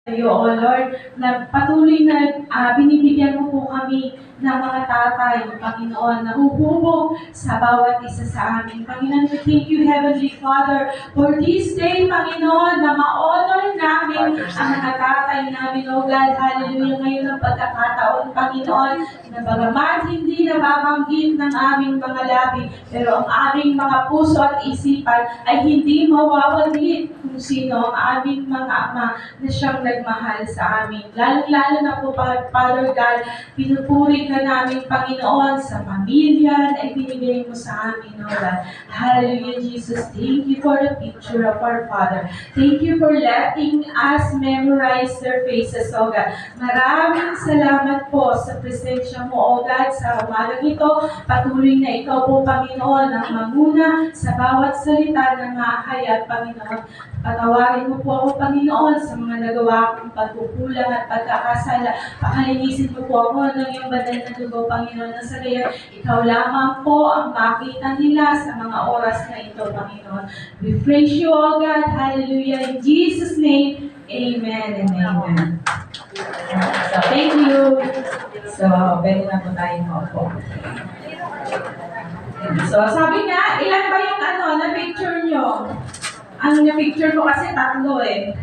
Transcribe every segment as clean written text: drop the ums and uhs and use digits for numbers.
Tayo, O Lord, na patuloy na binibigyan mo po kami ng mga tatay, Panginoon, na huhubog sa bawat isa sa amin. Panginoon, we thank you, Heavenly Father, for this day, Panginoon, na ma-honor namin ang mga tatay namin, O God, hallelujah, ngayon ang pagkakataon, Panginoon, na bagaman hindi nababanggit ng aming mga labi, pero ang aming mga puso at isipan ay hindi mawawali kung sino ang aming mga ama na siyang nagmahal sa amin. Lalo-lalo na po, Father God, pinupuri ka namin, Panginoon, sa pamilya na ibinigay mo sa amin, O God. Hallelujah, Jesus. Thank you for the picture of our Father. Thank you for letting us memorize their faces, O God. Maraming salamat po sa presensya mo, O God, sa umagang ito. Patuloy na ikaw po, Panginoon, ang mamuna sa bawat salita na mahayag, Panginoon. Patawarin mo po ako, Panginoon, sa mga nagawa kong pagkukulang at pagkakasala. Pakalinisin mo po ako ng iyong banal na dugo, Panginoon, na sa gayon, ikaw lamang po ang makita nila sa mga oras na ito, Panginoon. We praise you, O God. Hallelujah. In Jesus' name, amen and amen. So, thank you. So, pwede na po tayo po. So, sabi nga, ilan ba yung na picture nyo? Ang na-picture ko kasi tatlo eh.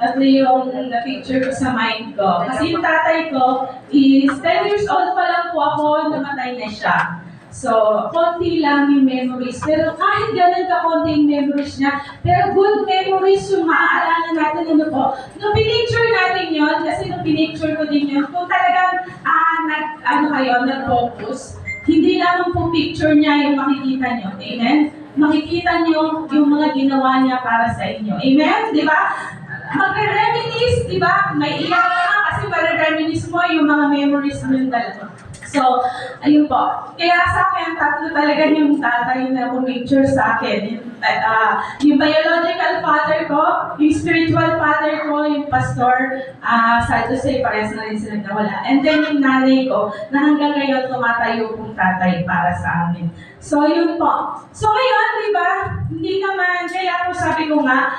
Tatlo yung na-picture ko sa mind ko. Kasi yung tatay ko is 10 years old pa lang po ako, namatay na siya. So, konti lang yung memories. Pero kahit ganun ka-konti yung memories niya, pero good memories yung maaalala natin. Ano po? Nung pinicture natin yon, kasi nung pinicture ko din yun, kung talagang nag-focus, hindi lamang po picture niya yung makikita nyo. Amen? Makikita nyo yung mga ginawa niya para sa inyo. Amen? Di ba? Magre-reminisce, di ba? May iyak ka kasi magre-reminisce mo yung mga memories mo yung dalawa. So, ayun po. Kaya sa akin, tatlo talaga yung tatay na pumicture sa akin. Yung biological father ko, yung spiritual father ko, yung pastor, sad to say, parehas na rin sila nawala. And then yung nanay ko, na hanggang ngayon tumatayo kong tatay para sa amin. So, yun po. So, ngayon, di ba, hindi naman, kaya po sabi ko nga,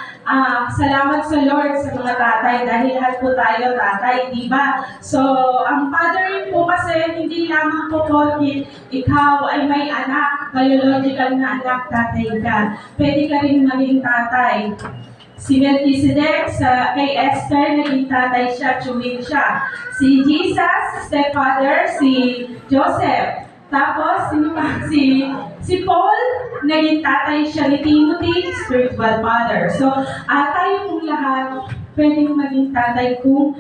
salamat sa Lord sa mga tatay dahil lahat po tayo tatay, di ba? So, ang fathering po kasi hindi lamang po porket ikaw ay may anak, biological na anak, tatay ka. Pwede ka rin maging tatay. Si Melchizedek kay Esther, naging tatay siya, chewin siya. Si Jesus, stepfather, si Joseph. Tapos, si Paul, naging tatay siya ni Timothy, spiritual father. So, tayo pong lahat, pwedeng maging tatay kung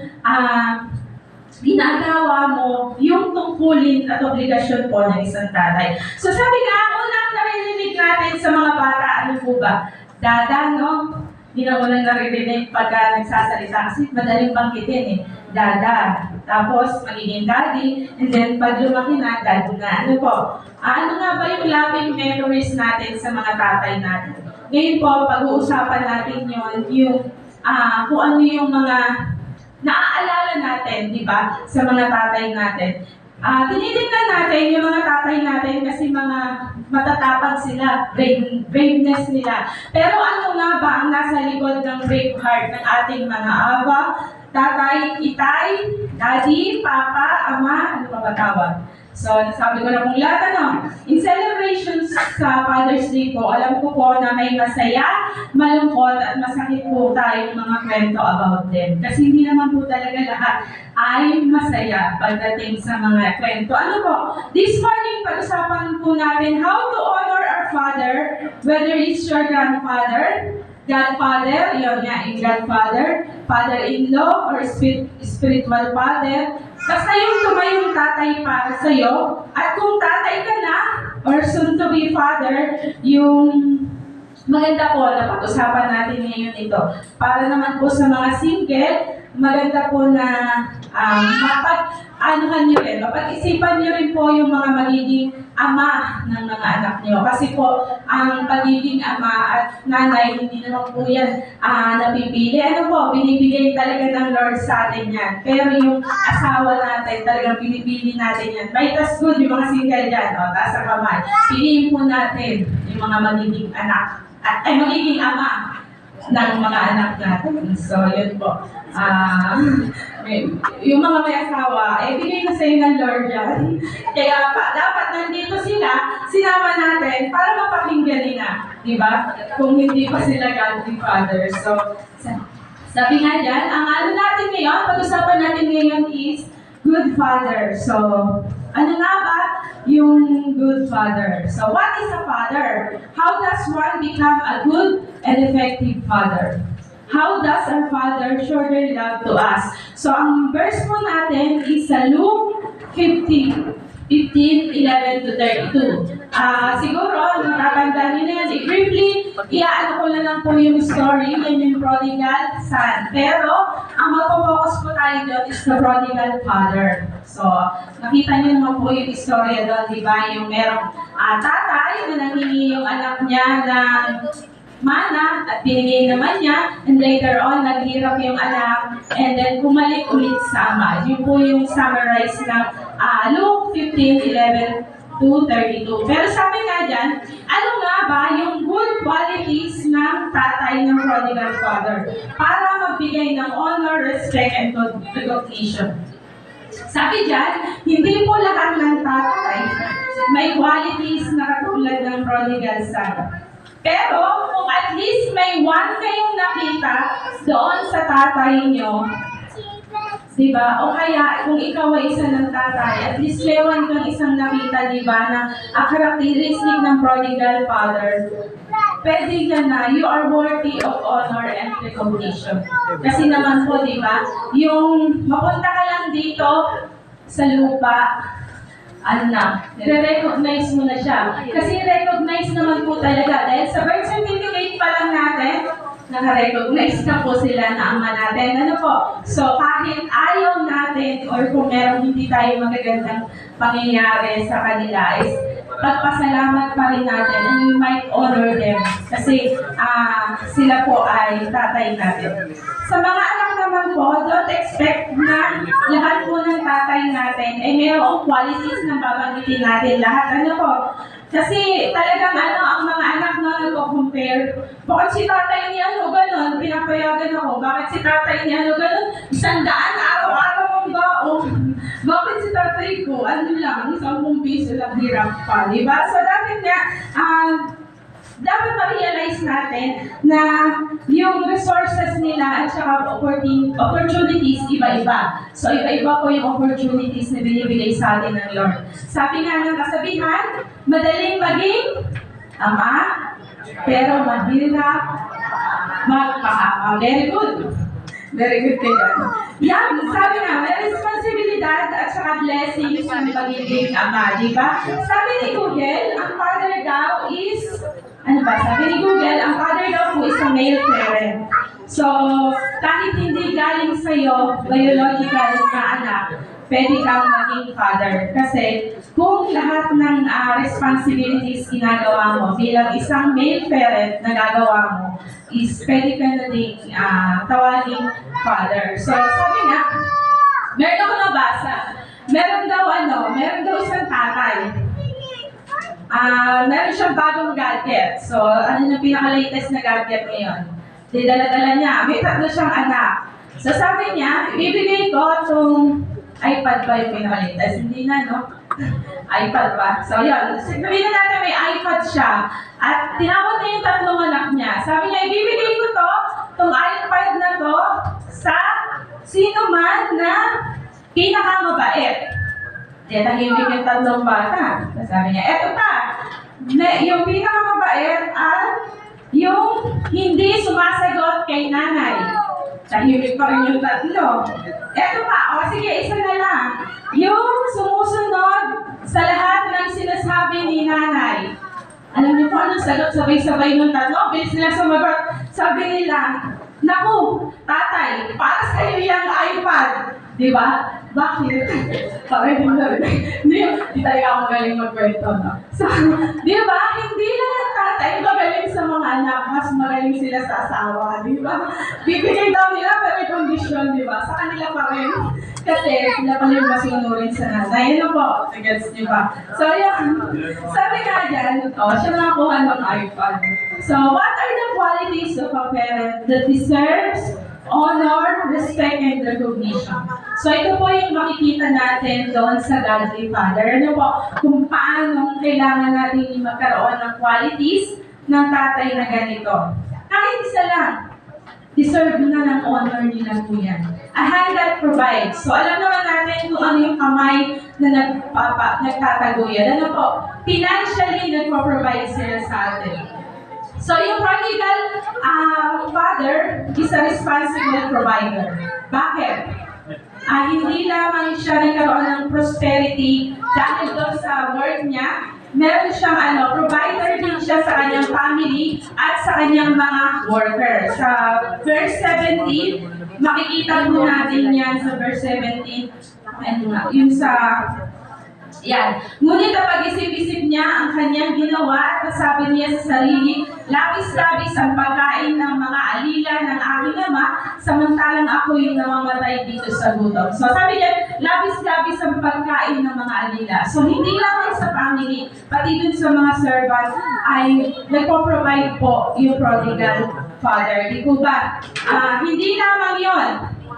ginagawa mo yung tungkulin at obligasyon po ng isang tatay. So, sabi nga, unang naririnig natin sa mga bata, ano po ba? Dada, no? Hindi na unang naririnig pagka nagsasalita kasi madaling banggitin eh. Dada. Tapos, magiging daddy. And then, pag lumaki na, dad na. Ano po? Ano nga ba yung loving memories natin sa mga tatay natin? Ngayon po, pag-uusapan natin yung kung ano yung mga naaalala natin, di ba, sa mga tatay natin. Tinitingnan natin yung mga tatay natin kasi mga matatapag sila, braveness nila. Pero ano nga ba ang nasa likod ng brave heart ng ating mga aba, tatay, itay, daddy, papa, ama, ano ba tawag? So, nasabi ko na pong lahat, in celebrations sa Father's Day po, alam ko po na may masaya, malungkot, at masakit po tayong mga kwento about them. Kasi hindi naman po talaga lahat ay masaya pagdating sa mga kwento. Ano po? This morning, pag-usapan po natin how to honor our father, whether it's your grandfather, godfather, yun nga, yung godfather, father-in-law, or spiritual father. Basta yung tumayong tatay para sa'yo, at kung tatay ka na, or soon to be father, yung maganda po na pag-usapan natin ngayon ito. Para naman po sa mga single, maganda po na mapag-isipan nyo rin po yung mga magiging ama ng mga anak nyo. Kasi po, ang pagiging ama at nanay, hindi naman po yan napipili. Ano po, binibigay talaga ng Lord sa atin yan. Pero yung asawa natin, talagang binibili natin yan. Right, that's good, yung mga single dyan, taas ang kamay. Piliin po natin yung mga magiging anak, magiging ama ng mga anak natin. So, yun po. Ah, yung mga may asawa, bigay na sa'yo ng Lord yan. Kaya dapat nandito sila, sinama natin para mapakinggan nila. Diba? Kung hindi pa sila godly father. So, sabi nga dyan, ang ano natin ngayon, pag-usapan natin ngayon is good father. So, ano nga ba yung good father? So, what is a father? How does one become a good and effective father? How does our Father show their love to us? So, ang verse po natin is sa Luke 15:11 to 32. Siguro, natatandaan nyo na yan. Briefly, iaano ko na lang po yung story, yan yung prodigal son. Pero, ang mag-focus po tayo doon is the prodigal father. So, nakita nyo naman po yung istorya doon, di ba? Yung merong tatay na nangingi yung anak niya ng mana at binigay naman niya, and later on, naghirap yung anak, and then bumalik ulit sa ama. Yun po yung summarize ng Luke 15:11 to 32. Pero sabi nga dyan, ano nga ba yung good qualities ng tatay ng prodigal father para magbigay ng honor, respect, and recognition? Sabi dyan, hindi po lahat ng tatay may qualities na katulad ng prodigal son. Pero kung at least may one kayong nakita doon sa tatay nyo, diba? O kaya kung ikaw ay isa ng tatay, at least may one kang isang nakita, diba, na characteristic ng prodigal father, pwede ka na, you are worthy of honor and recognition. Kasi naman po, diba, yung mapunta ka lang dito sa lupa, ano na, nire-recognize mo na siya. Kasi recognize naman po talaga. Dahil sa birth certificate pa lang natin, naka-recognize na po sila na ama natin. Ano po? So, kahit ayaw natin or kung meron hindi tayo magagandang pangyayari sa kanila, is pagpasalamat pa rin natin and we might honor them. Kasi sila po ay tatay natin. Sa mga anak naman po, don't expect na lahat po ng tatay natin ay mayroong qualities na babanggitin natin lahat. Ano po? Kasi talagang ang mga anak na nagko-compare. Bakit si tatay niya gano'n? Pinapayagan ako. Bakit si tatay niya gano'n? 100 araw-araw ang baong. Bakit si tatay ko? Ano lang, 10 piso lang hirap pa. Diba? So dapat nga, dapat ma-realize natin na yung resources nila at saka opportunities iba-iba. So, iba-iba po yung opportunities na binibigay sa atin ng Lord. Sabi nga ng kasabihan, madaling maging ama, pero mahirap magpahama. Very good. Very good kayo. Yan, sabi nga, may responsibilidad at saka blessings ng pagiging ama, di ba? Sabi ni Google, ang father daw is sabi ni Google, ang father daw po is a male parent. So, kahit hindi galing sa'yo, biological na anak, pwede kang maging father. Kasi, kung lahat ng responsibilities ginagawa mo bilang isang male parent na gagawa mo, is pwede ka na din tawaging father. So, sabi nga, meron ako nabasa, meron daw isang tatay. Meron siyang bagong gadget. So, ano yung pinaka-latest na gadget ngayon? Dala-dala niya. May 3 siyang anak. So, sabi niya, ibibigay ko itong iPad ba yung pinaka-latest? Hindi na, no? iPad ba? So, yun. Sabihin na natin may iPad siya. At tinawag niya yung 3 anak niya. Sabi niya, ibibigay ko itong iPad na to sa sino man na pinakamabait. Kaya tahimik yung 3 bata. Sabi niya, eto pa, yung pinakamabait at yung hindi sumasagot kay nanay. Tahimik pa rin yung 3. Eto pa, sige, isa na lang. Yung sumusunod sa lahat ng sinasabi ni nanay. Alam niyo po anong sagot? Sabay-sabay ng 3. Bilis nila sumagot. Sabi nila, naku, tatay, para sa'yo yung iPad. Di ba? Bakit? Parang hindi talaga ako magaling magkwento, no? So, di ba? Hindi lang ang tatay magaling sa mga anak, mas magaling sila sa asawa, di ba? Bibigay daw nila, pero may kondisyon, di ba? Sa kanila pa rin. Kasi sila pa yung masunurin sa nanay. Ano po? Gets, di ba? So, yun. Sabi nga dyan, siya nakakuha ng iPad. So, what are the qualities of a parent that deserves honor, respect, and recognition. So ito po yung makikita natin doon sa Godly Father. Ano po, kung paano kailangan natin magkaroon ng qualities ng tatay na ganito. Kahit isa lang, deserve na ng honor nila po yan. A hand that provides. So alam naman natin kung ano yung kamay na nagtataguyod. Ano po, financially nagpo-provide sila sa atin. So yung prodigal father is a responsible provider. Bakit? Hindi lamang siya nagkaroon ng prosperity dahil doon sa work niya, meron siyang provider din siya sa kanyang family at sa kanyang mga workers. Sa verse 17, makikita po natin yan sa verse 17, yun sa yan. Ngunit ang pag-isip-isip niya ang kanyang ginawa at nasabi niya sa sarili, labis-labis ang pagkain ng mga alila ng aking ama, samantalang ako yung namamatay dito sa gutom. So sabi niya, labis-labis ang pagkain ng mga alila. So hindi lang sa family, pati dun sa mga servant ay nagpo-provide po yung prodigal father. Di po ba? Hindi lamang yon.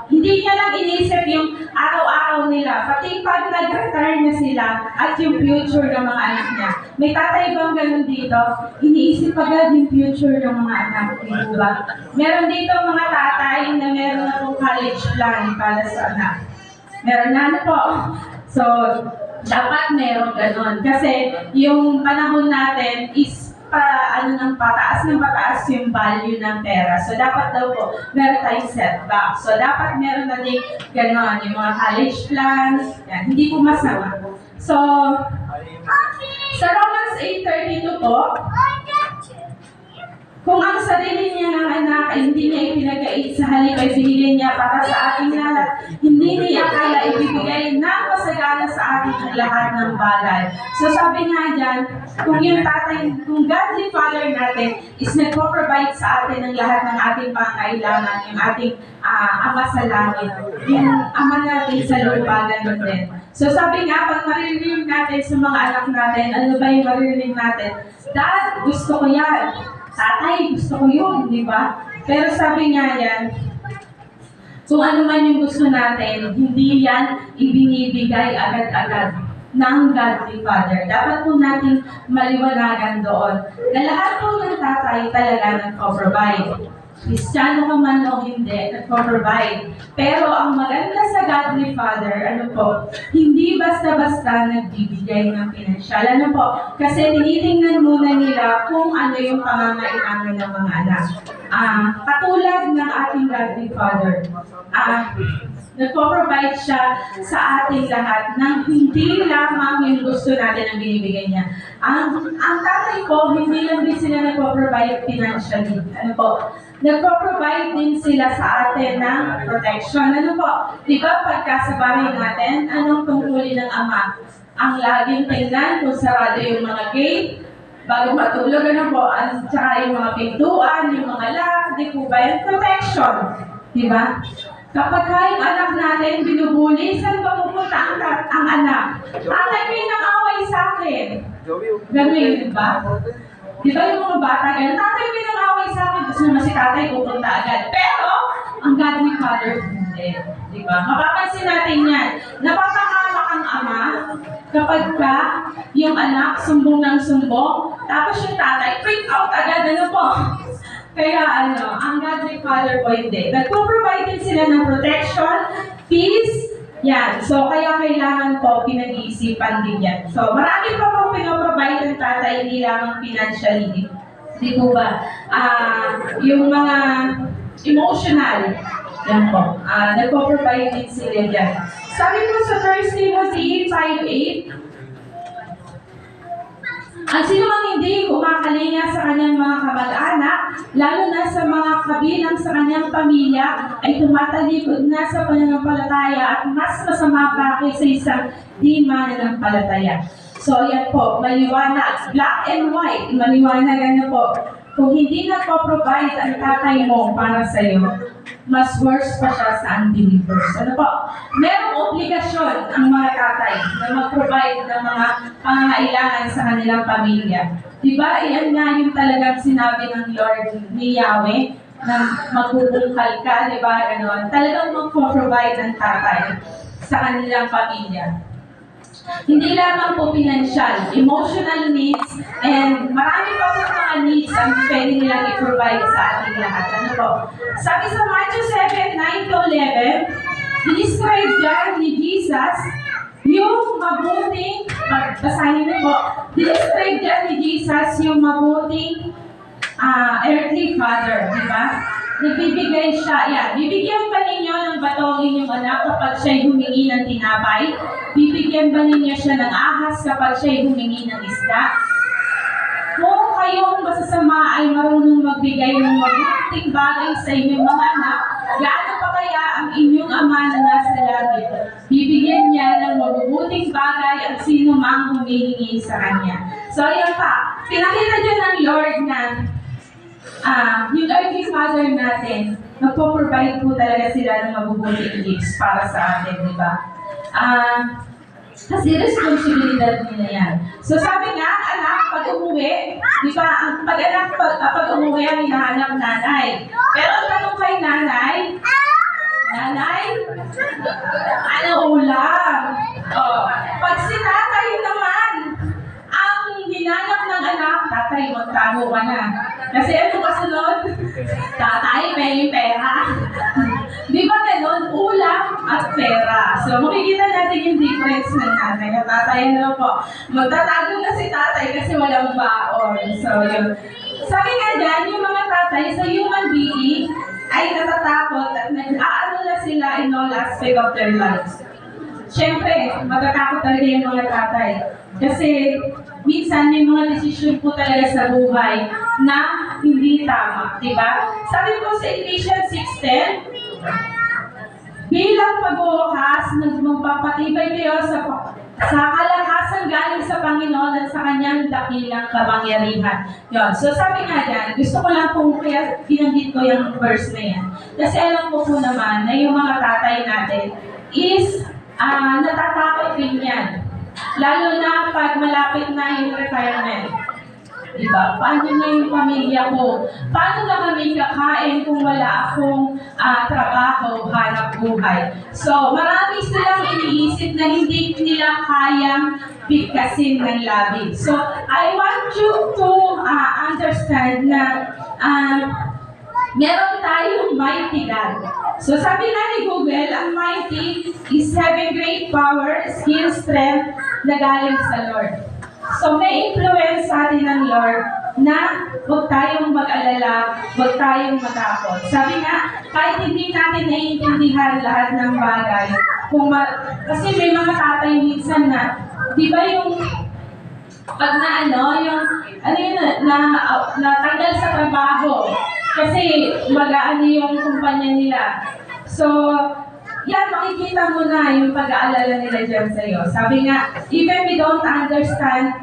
Hindi niya lang iniisip yung araw-araw nila, pati pag nag-retire na sila at yung future ng mga anak niya. May tatay bang ganun dito? Iniisip agad yung future ng mga anak, di ba? Meron dito mga tatay na meron na pong college plan para sa anak. Meron na po. So, dapat meron ganun. Kasi yung panahon natin is pataas ng pataas yung value ng pera. So, dapat daw po, meron tayong setback. So, dapat meron na din gano'n, yung mga college plans, yan, hindi po masama. So, sa Romans 8:32 po, kung ang sarili niya ng anak ay hindi niya ipinagkait sa halip ay binigay niya para sa ating lahat, hindi niya kaya ibibigay ng masagana sa atin ang lahat ng bagay. So sabi nga dyan, kung yung tatay, kung Godly Father natin is nagpo-provide sa atin ng lahat ng ating pangailangan, yung ating Ama sa langit, yung Ama natin sa lupa, ganun din. So sabi nga, pag maririnig natin sa mga anak natin, ano ba yung maririnig natin? Dad, gusto ko yan. Tatay, gusto ko yun, di ba? Pero sabi nga yan, kung ano man yung gusto natin, hindi yan ibinibigay agad-agad ng Godly Father. Dapat po natin maliwanagan doon na lahat po ng tatay talaga nagpo-provide. Kristiyano ka man o hindi, nagpo-provide. Pero ang maganda sa Godly Father, ano po, hindi basta-basta nagbibigay ng pinansyal. Ano po, kasi tinitingnan muna nila kung ano yung pangangailangan ng mga anak. Katulad ng ating Godly Father, nagpo-provide siya sa ating lahat ng hindi lamang yung gusto natin ang binibigay niya. Ang tatay ko, hindi lang din sila nagpo-provide financially. Ano po? Nagpo-provide din sila sa atin ng protection. Ano po? Di ba pagka sa bahay natin, anong tungkulin ng ama? Ang laging tingnan kung sarado yung mga gate, bago matulog, ano po? At saka yung mga pintuan, yung mga lock, di po ba yung protection? Di ba? Kapag yung anak natin binubuli, saan ba pupunta ang anak? Tatay, may nang-away sa akin. Ganun, di ba? Di ba yung mga bata ganun? Tatay, may nang-away sa akin. Gusto naman si tatay pupunta agad. Pero, ang Godly Father, hindi. Di ba? Mapapansin natin yan. Napapahamak ang ama kapag yung anak sumbong ng sumbong, tapos yung tatay, freak out agad. Ano po? Kaya ang Godly Father po hindi. Nagpo-provide din sila ng protection, peace, yan. So, kaya kailangan po pinag-iisipan din yan. So, marami pa po pinoprovide ng tatay, hindi lamang financially. Di po ba? Yung mga emotional, yan po. Nagpo-provide din sila dyan. Sabi po sa 1 Timothy 5:8, ang sino mang hindi kumakalinga sa kanyang mga kamag-anak, lalo na sa mga kabilang sa kanyang pamilya, ay tumatalikod na sa pananampalataya at mas masama pa kaysa isang di mananampalataya. So, yan po, maliwanag, black and white, maliwanag ano po. Kung hindi nagpo-provide ang tatay mo para sa iyo, mas worse pa siya sa unbelievers. Ano po? Merong obligasyon ang mga tatay na mag-provide ng mga pangangailangan sa kanilang pamilya. Diba? Iyan nga yung talagang sinabi ng Lord ni Yahweh na magbubungkal ka, di ba? Ganon. Talagang mag-provide ng tatay sa kanilang pamilya. Hindi lamang po financial, emotional needs, and marami pa po mga needs ang pwede nilang i-provide sa ating lahat. Ano po? Sabi sa Matthew 7:9-11, describe dyan ni Jesus yung mabuting, basahin niyo po, describe dyan ni Jesus yung mabuting earthly father, di ba? Nagbibigay siya, yan. Bibigyan ba ninyo ng bato ang inyong anak kapag siya'y humingi ng tinapay? Bibigyan ba ninyo siya ng ahas kapag siya'y humingi ng isda? Kung kayong masasama ay marunong magbigay ng mabuting bagay sa inyong mga anak, gaano pa kaya ang inyong ama na nasa langit? Bibigyan niya ng mabubuting bagay ang sino mang humihingi sa kanya. So, yan pa. Pinakita dyan ng Lord na yung earthly father natin, nagpo-provide po talaga sila ng mabubuting gifts para sa atin, di ba? Kasi responsibilidad nila yan. So sabi nga, anak, pag umuwi, di ba, pag umuwi ang hinahanap nanay. Pero ang tanong kay nanay, ano ulam? Pag si tatay naman, ang hinanap ng anak, tatay, magtago ka na. Kasi ano kasunod? Tatay, may pera. Di ba ganon? Ulam at pera. So, makikita natin yung difference ng nanay. At tatay, ano po, magtatago na si tatay kasi walang baon. So, yun. Sabi nga dyan, yung mga tatay sa human being ay natatakot at nag-aano na sila in all aspect of their lives. Siyempre, matatakot talaga yung mga tatay. Kasi, minsan may mga desisyon po talaga sa buhay na hindi tama, di ba? Sabi po sa Ephesians 6:10, bilang pagbubukas, magpapatibay kayo sa kalakasan galing sa Panginoon at sa kanyang dakilang kapangyarihan. Yun. So sabi nga dyan, gusto ko lang po kaya binanggit ko yung verse na yan. Kasi alam ko po naman na yung mga tatay natin is natatakot din yan. Lalo na pag malapit na yung retirement. Diba? Paano na yung pamilya ko? Paano na kami kakain kung wala akong trabaho, hanap buhay? So, marami silang iniisip na hindi nila kayang bigkasin ng labi. So, I want you to understand na meron tayong mighty God. So sabi nga ni Google, ang mighty is having great power, skill, strength na galing sa Lord. So may influence sa atin ng Lord na huwag tayong mag-alala, huwag tayong matakot. Sabi nga, kahit hindi natin naiintindihan lahat ng bagay, kasi may mga tatay minsan na, di ba yung pag natanggal sa trabaho, kasi mag-aano yung kumpanya nila. So, yan, makikita mo na yung pag-aalala nila dyan sa'yo. Sabi nga, even we don't understand,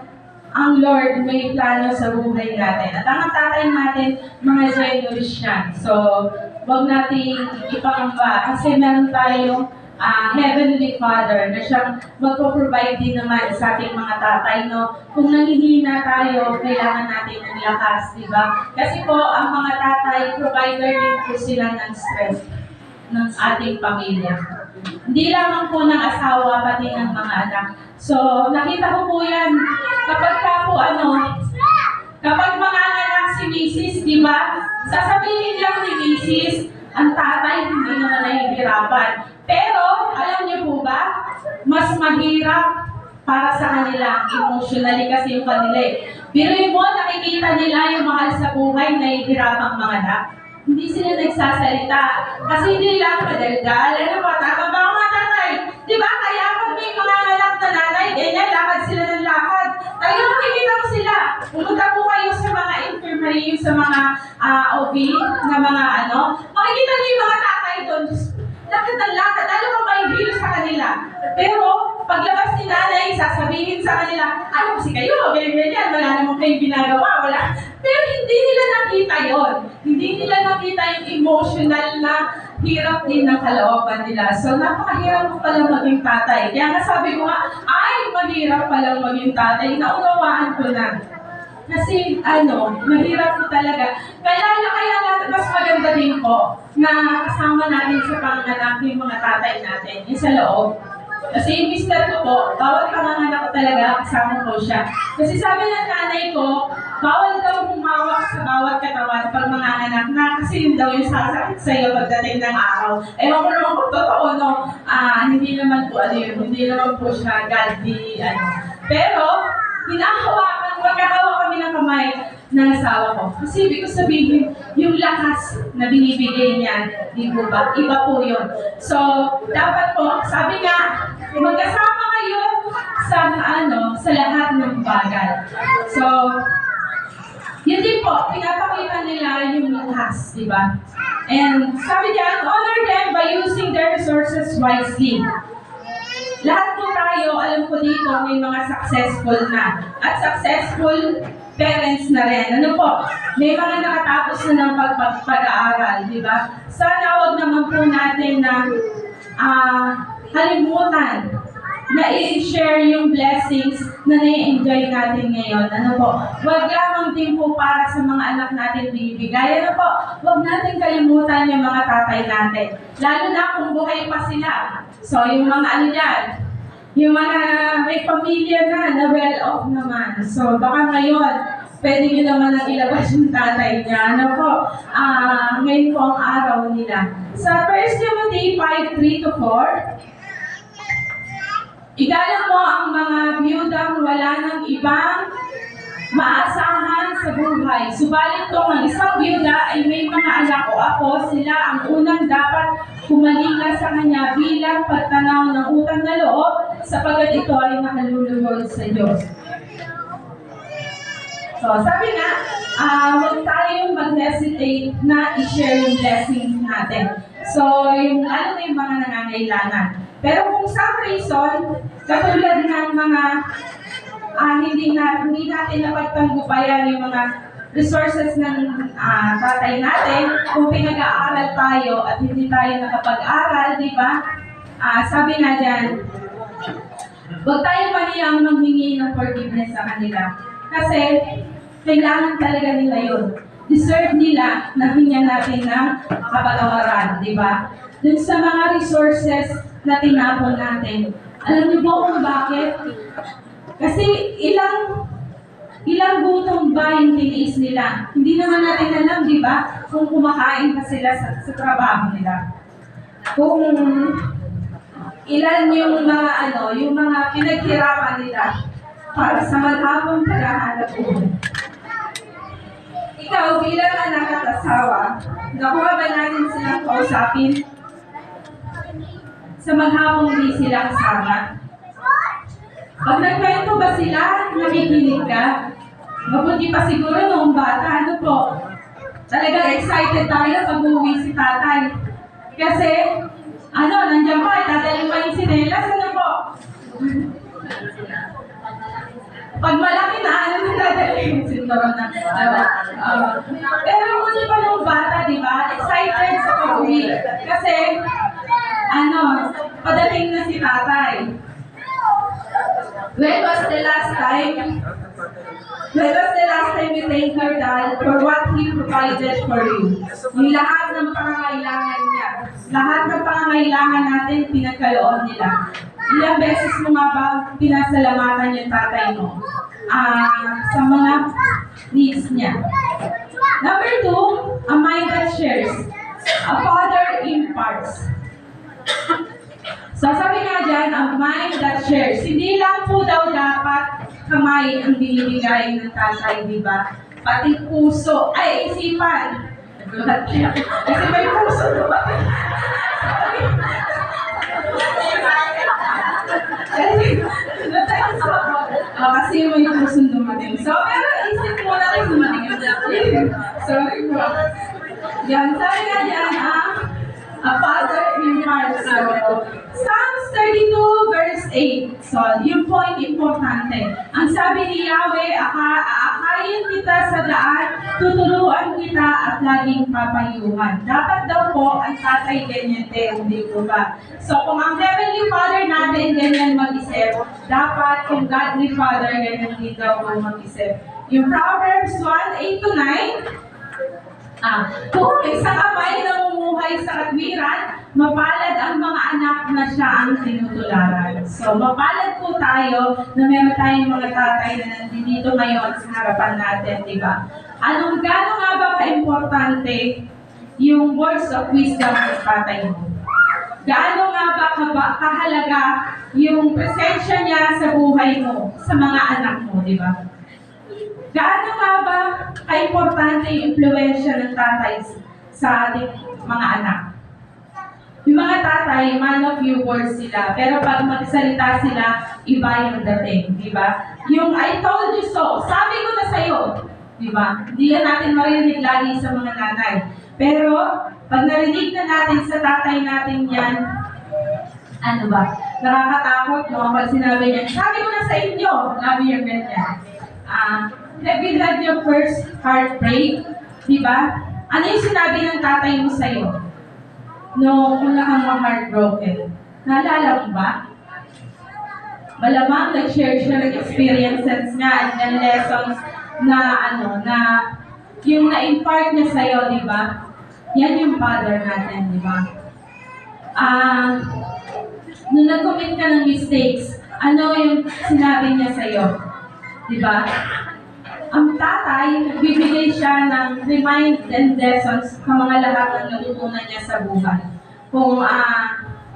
ang Lord may plano sa buhay natin. At ang tatay natin, mga generous yan. So, wag natin ipangamba kasi meron tayong Heavenly Father na siyang magpo-provide din naman sa ating mga tatay, no? Kung nanghihina tayo, kailangan natin ng lakas, di ba? Kasi po, ang mga tatay, provider din po sila ng strength ng ating pamilya. Hindi lamang po ng asawa, pati ng mga anak. So, nakita ko po yan, kapag manganganak si Mrs., di ba? Sasabihin lang ni Mrs., ang tatay hindi naman nahihirapan. Pero, alam niyo po ba, mas mahirap para sa kanila emotionally kasi yung kanila Biruin mo, nakikita nila yung mahal sa buhay na hihirapang mga anak. Hindi sila nagsasalita. Kasi hindi lang madaldal. Ano ba, tama ba mga tatay? Di ba, kaya pag may mga anak na nanay, ganyan, lakad sila ng lakad. Talagang makikita mo sila. Pumunta po kayo sa mga infirmary, sa mga OB, na mga makikita niyo yung mga tatay doon. Lakad ng lakad, alam mo may hilo sa kanila. Pero, paglabas ni nanay, sasabihin sa kanila, ano kasi kayo, ganyan, wala namang kayong ginagawa, wala. Pero hindi nila nakita yon. Hindi nila nakita yung emotional na hirap din ng kalooban nila. So, napakahirap mo palang maging tatay. Kaya nga sabi ko nga, ay, mahirap palang maging tatay. Naunawaan ko na. Kasi mahirap po talaga. Kaya natin mas maganda din po na kasama natin sa panganak yung mga tatay natin, yung sa loob. Kasi yung mister ko po, bawat panganganak ko talaga, kasama ko siya. Kasi sabi ng nanay ko, bawal daw humawak sa bawat katawan pag manganganak na kasi yun daw yung sasakit sa'yo pagdating ng araw. Ewan ko naman kung totoo, no? Hindi naman po hindi naman po siya godly, Pero, magkahawak kami ng kamay ng asawa ko. Kasi ibig ko sabihin, yung lakas na binibigay niya, di po ba? Iba po yun. So, dapat po, sabi nga, magkasama kayo sa lahat ng bagay. So, yun din po, pinapakita nila yung lakas, di ba? And sabi diyan, honor them by using their resources wisely. Lahat po tayo, alam ko dito, may mga successful na. At successful parents na rin. Ano po? May mga nakatapos na ng pag-aaral, di ba? Sana wag naman po natin na halimutan na i-share yung blessings na na-enjoy natin ngayon. Ano po? Wag lamang din po para sa mga anak natin binibigay. Ano po? Wag natin kalimutan yung mga tatay natin. Lalo na kung buhay pa sila. So, yung mga dyan, yung mga may pamilya na well-off naman. So, baka ngayon, pwede nyo naman nang ilabas yung tatay niya. Ano po? Ngayon po ang araw nila. Sa 1 Timothy 5:3-4, igalang mo ang mga biyudang wala ng ibang maasahan sa buhay. Subalit kung ang isang biyuda ay may mga anak o apo, sila ang unang dapat humalinga sa kanya bilang pagtanaw ng utang na loob sapagkat ito ay nakalulugod sa Diyos. So, sabi nga, huwag tayong mag-hesitate na i-share yung blessings natin. So, lalo na yung mga nangangailangan. Pero kung some reason, katulad ng mga hindi natin napagtanggupayan yung mga resources ng tatay natin, kung pinag-aaral tayo at hindi tayo nakapag-aral, di ba? Sabi nga dyan, huwag tayo mahiyang manghingi ng forgiveness sa kanila. Kasi, kailangan talaga nila yun. Deserve nila na hingyan natin ng kapatawaran, di ba? Dun sa mga resources na tinapon natin. Alam niyo po kung bakit? Kasi ilang gutom ba yung tiniis nila? Hindi naman natin alam, di ba? Kung kumakain pa sila sa trabaho nila. Kung ilan yung mga pinaghirapan nila para sa maghabang paghahanap buhay. Ikaw, bilang anak at asawa, nakuha ba natin silang kausapin? Sa maghabang di sila kasama? Pag nagkwento ba sila, nakikinig ka? Mabuti pa siguro noong bata, ano po? Talagang excited tayo pag uwi si tatay. Kasi, nandiyan pa, dadalhin pa yung sinelas, ano po? Pag malaki na, dadalhin yung sinturon na. Pero mabuti pa noong bata, di ba? Excited sa pag-uwi. Kasi, padating na si tatay. When was the last time you thanked your dad for what he provided for you? Yung lahat ng pangangailangan niya. Lahat ng pangangailangan natin, pinagkaloob nila. Ilang beses mo nga ba pinasalamatan yung tatay mo? Sa mga needs niya. Number 2, a mind that shares. A father imparts. So sabi nga dyan, a mind that shares. Hindi lang po daw dapat kamay ang binibigay ng tatay, di ba? Pati puso, isipan. Kasi may puso, di ba? Kasi may puso dumating. So, pero isip mo na rin dumating. Sorry po. Yan, sabi nga dyan, a father imparts. Psalms 32 verse 8. So, yung point importante. Ang sabi ni Yahweh, aakayin kita sa daan, tuturuan kita at laging papayuhan. Dapat daw po ang tatay ganyan din, hindi po ba? So, kung ang Heavenly Father natin ganyan mag-isip, dapat yung Godly Father ganyan din daw po mag-isip. Yung Proverbs 1:8 to 9, kung isang amay namumuhay sa katwiran, mapalad ang mga anak na siya ang tinutularan. So, mapalad po tayo na meron tayong mga tatay na nandito ngayon sa harapan natin, di ba? Gano'n nga ba ka-importante yung words of wisdom ng tatay mo? Gaano nga ba kahalaga yung presensya niya sa buhay mo, sa mga anak mo, di ba? Gaano nga ba ka-importante yung impluwensya ng tatay sa ating mga anak? Yung mga tatay, man of few words sila, pero pag magsalita sila, iba yung dating, di ba? Yung I told you so, sabi ko na sa'yo, di ba? Hindi yan natin marinig lagi sa mga nanay. Pero, pag narinig na natin sa tatay natin yan, ano ba? Nakakatakot, no? Pag sinabi niya, sabi ko na sa inyo, sabi yung ganyan. Have you had your first heartbreak? Di ba? Ano yung sinabi ng tatay mo sa'yo? No, una kang ma-heartbroken. Naalala mo ba? Malamang nag-share siya ng experiences nga and lessons na yung na-impart niya sa'yo, di ba? Yan yung father natin, di ba? Nung nag-commit ka ng mistakes, ano yung sinabi niya sa'yo? Di ba? Ang tatay, nagbibigay siya ng remind and lessons sa mga lahat ng natutunan niya sa buhay. Kung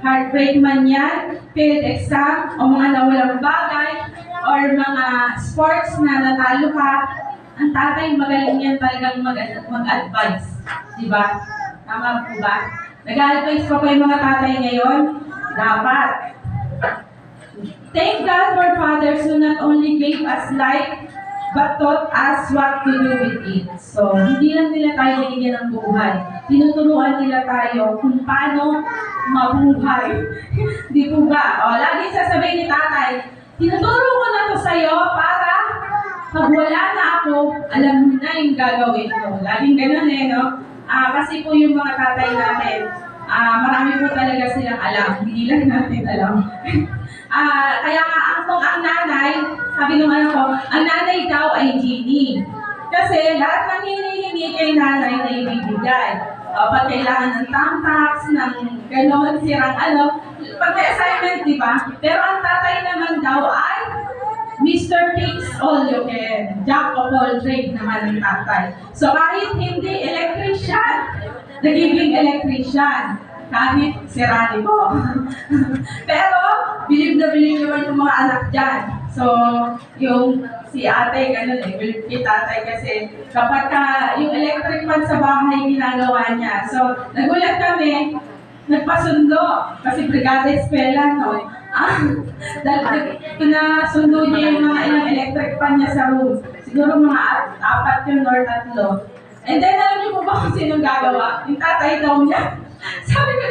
heartbreak man yan, failed exam, o mga nawalang bagay, or mga sports na natalo ka, ang tatay magaling yan talagang mag-advise. Diba? Tama po ba? Nag-advise pa po yung mga tatay ngayon? Dapat. Thank God for fathers who not only gave us life, but taught us what to do with it. So, hindi lang nila tayo binigyan ng buhay. Tinuturuan nila tayo kung paano mabuhay. Di po ba? Lagi sasabihin ni tatay, tinuturo ko na to sa'yo para pag wala na ako, alam mo na yung gagawin mo. Laging ganun no? Kasi po yung mga tatay natin, marami po talaga silang alam. Hindi lang natin alam. Kaya nga, ang nanay, sabi ng anak ko, ang nanay daw ay genie. Kasi lahat ng hinihingi kay nanay na ibibigay. Pag kailangan ng tamtax, ng gano'n, sirang pag may assignment, di ba? Pero ang tatay naman daw ay Mr. Fix All You Can. Jack of all trade naman ang tatay. So kahit hindi electrician, nagiging electrician. Kahit sirani ko. Pero, bilib na bilib naman yung mga anak dyan. So, yung si ate, ganun bilib kay tatay kasi kapag yung electric fan sa bahay, ginagawa niya. So, nagulat kami, nagpasundo, kasi brigada eskwela, no? Dahil pinasundo niya yung mga ilang electric fan niya sa room. Siguro mga 4 yun or 3. And then, alam niyo po ba kung sinong gagawa? Yung tatay daw niya. Sabi ko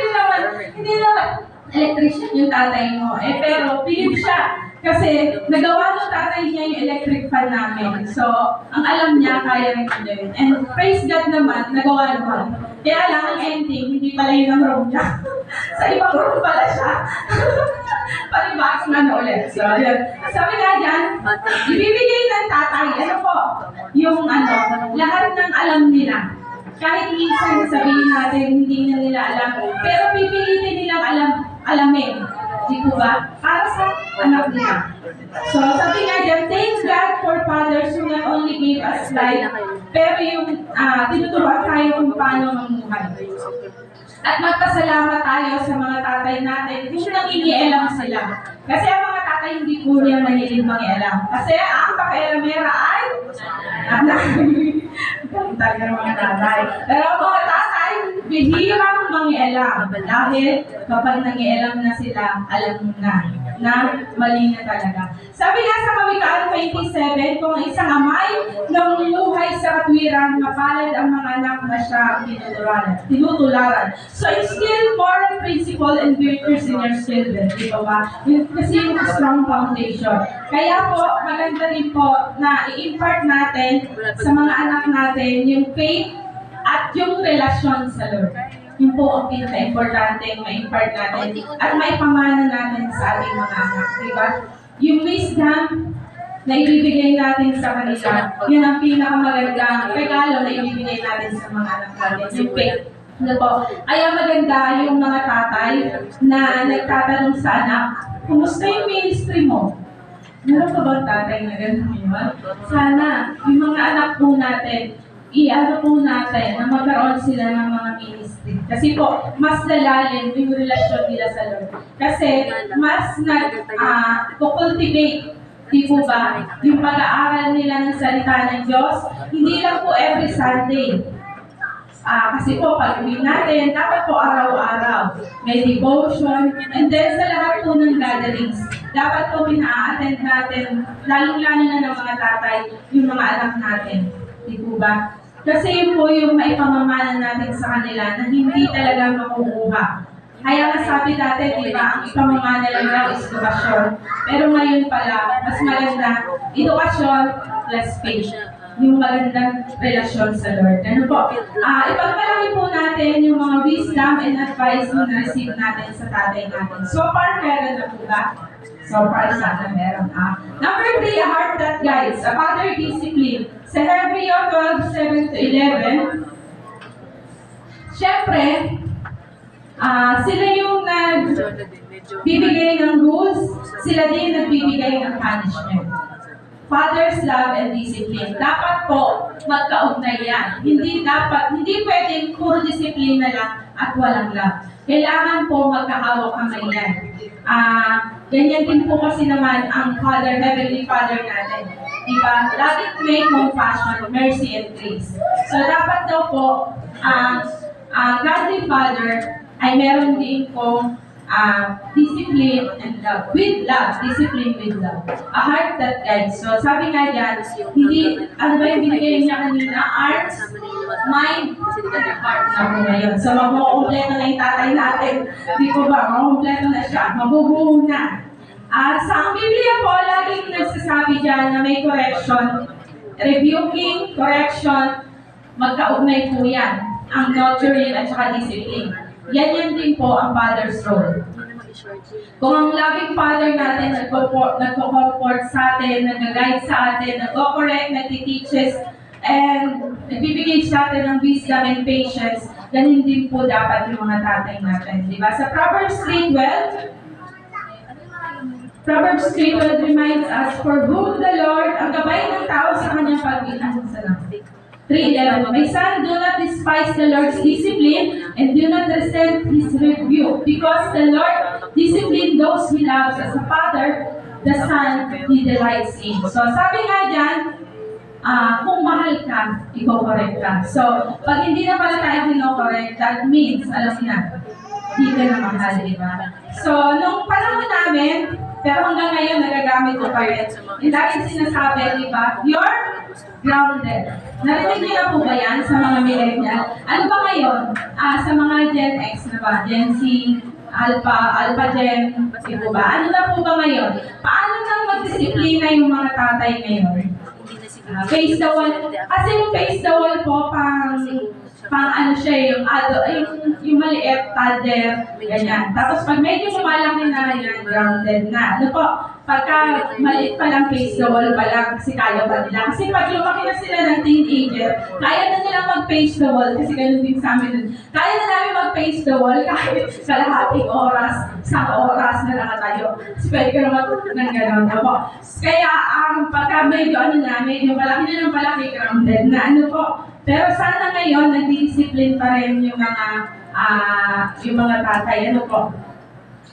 hindi naman electrician yung tatay mo. Pero pilip siya. Kasi nagawa ng tatay niya yung electric fan namin. So, ang alam niya, kaya rin gawin. And praise God naman, nagawa naman. Kaya lang ang ending, hindi pala yun ang room niya. Sa ibang room pala siya. Palibakas na ulit. So, yun. Sabi nga dyan, ibibigay ng tatay, yung lahat ng alam nila. Kahit minsan sabihin natin, hindi na nila alam. Pero pipilitin nilang alamin. Di po ba? Para sa anak nila. So, sabi nga dyan, thanks God for fathers who not only gave us life, pero yung tinuturuan tayo kung paano mamuhay. At magpasalamat tayo sa mga tatay natin kung nangingialam sila. Kasi ang mga tatay hindi po niya mahilig mangialam. Kasi ang pakialamera ay talaga ng mga tatay. Pero ang mga tatay, bihirang mangialam. Dahil kapag nangialam na sila, alam mo na mali na talaga. Sabi nga sa Kawikaan 27, kung isang amay namumuhay sa katwiran, mapalad ang mga anak na siya tinutularan. So instill moral principle and virtues in your children. Di ba ba? Kasi yung strong foundation. Kaya po, maganda rin po na i-impart natin sa mga anak natin yung faith at yung relasyon sa Lord. Yung po ang pinaka-importante ma-impart natin at maipamana natin sa ating mga anak. Diba? Yung wisdom na ibibigay natin sa kanila. Yun ang pinakamagandang regalo na ibibigay natin sa mga anak natin. Yung faith. Ano po? Kaya maganda yung mga tatay na nagtatanong sa anak, kumusta yung ministry mo? Meron ka bang tatay na gano'n yun? Sana, yung mga anak po natin, i-ano po natin na magkaroon sila ng mga ministry. Kasi po, mas lalalim yung relasyon nila sa Lord. Kasi mas nag-cultivate, di po ba, yung pag-aaral nila ng salita ng Diyos, hindi lang po every Sunday. Kasi po, pag-uwi natin, dapat po araw-araw. May devotion, and then sa lahat po ng gatherings, dapat po pina-attend natin, lalong-lalo na ng mga tatay, yung mga anak natin. Di po ba? Kasi yun po yung maipamamana natin sa kanila na hindi talaga makukuha. Kaya nga sabi dati, di ba, ang ipamamana lang daw is edukasyon. Pero ngayon pala, mas maganda, edukasyon plus faith. Yung magandang relasyon sa Lord. Ano po? Ipagmalaki po natin yung mga wisdom and advice na na-receive natin sa tatay natin. So far, meron na po ba? So far, sana meron. Number 3, a heart that guides. A father discipline. Sa Hebreo 12:7-11, syempre, sila yung nagbibigay ng rules, sila din nagbibigay ng punishment. Father's love and discipline. Dapat po magkaugnay yan. Hindi pwedeng puro disiplina lang at walang love. Kailangan po magkahawak kamay yan. Ganyan din po kasi naman ang Father, Heavenly Father natin. Diba? Laging may compassion, mercy, and grace. So dapat daw po, Godly Father ay meron din po discipline and love. With love. Discipline with love. A heart that guides. So, sabi nga dyan, hindi, ano ba yung binigay niya kanina? Art, mind, and heart na po ngayon. So, makukumpleto na yung tatay natin. Di ko ba? Makukumpleto na siya. Mabubuo na. Sa ang Biblia po, laging nagsasabi dyan na may correction. Rebuking, correction, magkaugnay po yan. Ang nurturing at saka discipline. Yan din po ang father's role. Kung ang loving father natin nagko-comfort sa atin, nag-guide sa atin, nag-correct, nag-teaches, and nagbibigay sa atin ng wisdom and patience, ganun din po dapat yung mga tatay natin. Diba? Sa Proverbs 3:12, Proverbs 3:12 reminds us, for whom the Lord, ang gabay ng tao sa kanyang pag-ibig. 3:11, my son, do not despise the Lord's discipline and do not resent His rebuke, because the Lord disciplines those He loves as a father, the son He delights in. So sabi nga dyan, kung mahal ka, i-correct ka. So pag hindi na pala tayo kino-correct, that means, alam na, hindi ka na mahal, di ba? So nung panahon namin, pero hanggang ngayon nagagamit ko pa rin. Yung laging sinasabi, di ba? You're grounded. Narinig niyo na po ba yan sa mga millennial? Ano ba ngayon? Sa mga Gen X na ba? Gen Z, Alpha Gen, di po ba? Ano na po ba ngayon? Paano nang magdisiplina yung mga tatay ngayon? Face the wall. Kasi yung face the wall po, pang ano siya, yung maliit, toddler, ganyan. Tapos pag medyo lumalaki na yan, grounded na. Ano po, pagka maliit pa lang face the wall pa lang, kasi kaya pa nila. Kasi pag lumaki na sila ng teenager, kaya na nila mag-face the wall, kasi ganun din sa amin nun. Kaya na namin mag-face the wall kahit kalahating oras, isang oras na nakatayo. Kasi pwede ka naman ng gano'n. Ano kaya pagka medyo medyo malaki na ng malaki, grounded na. Ano po, pero sana ngayon, nagdidisiplin pa rin yung mga tatay. Ano po?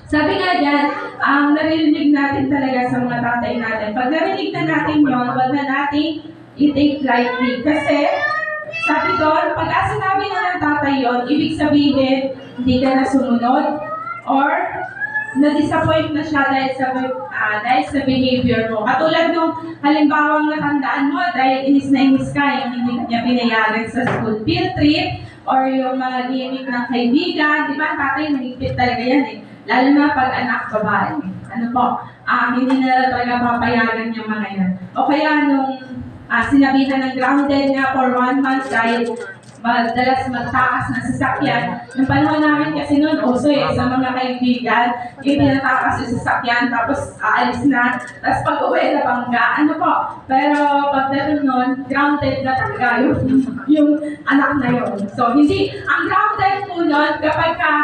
Sabi nga dyan, ang narinig natin talaga sa mga tatay natin. Pag narinig na natin yun, wag na natin i-take lightly. Kasi, sabi doon, pag sinabi na ng tatay yun, ibig sabihin, hindi ka na sumunod, or na-disappoint na siya dahil sa behavior mo. Katulad nung halimbawang natandaan mo dahil inis na inis ka, yung hindi niya pinayagan sa school field trip, or yung mga gimmick ng kaibigan, di ba? Tatay, mahigpit talaga yan eh. Lalo na pag anak babae. Ano po? Hindi na talaga papayagan yung mga yan. O kaya nung sinabihan ng grounded nga for 1 month dahil madalas magtakas ng sasakyan. Yung panahon namin kasi noon, uso sa mga kaibigan, yung tinatakas yung sasakyan, tapos aalis na, tapos pag uwi na bangga, ano po. Pero pagdating noon, grounded na talaga yung anak na yun. So, hindi, ang grounded po noon, kapag ka,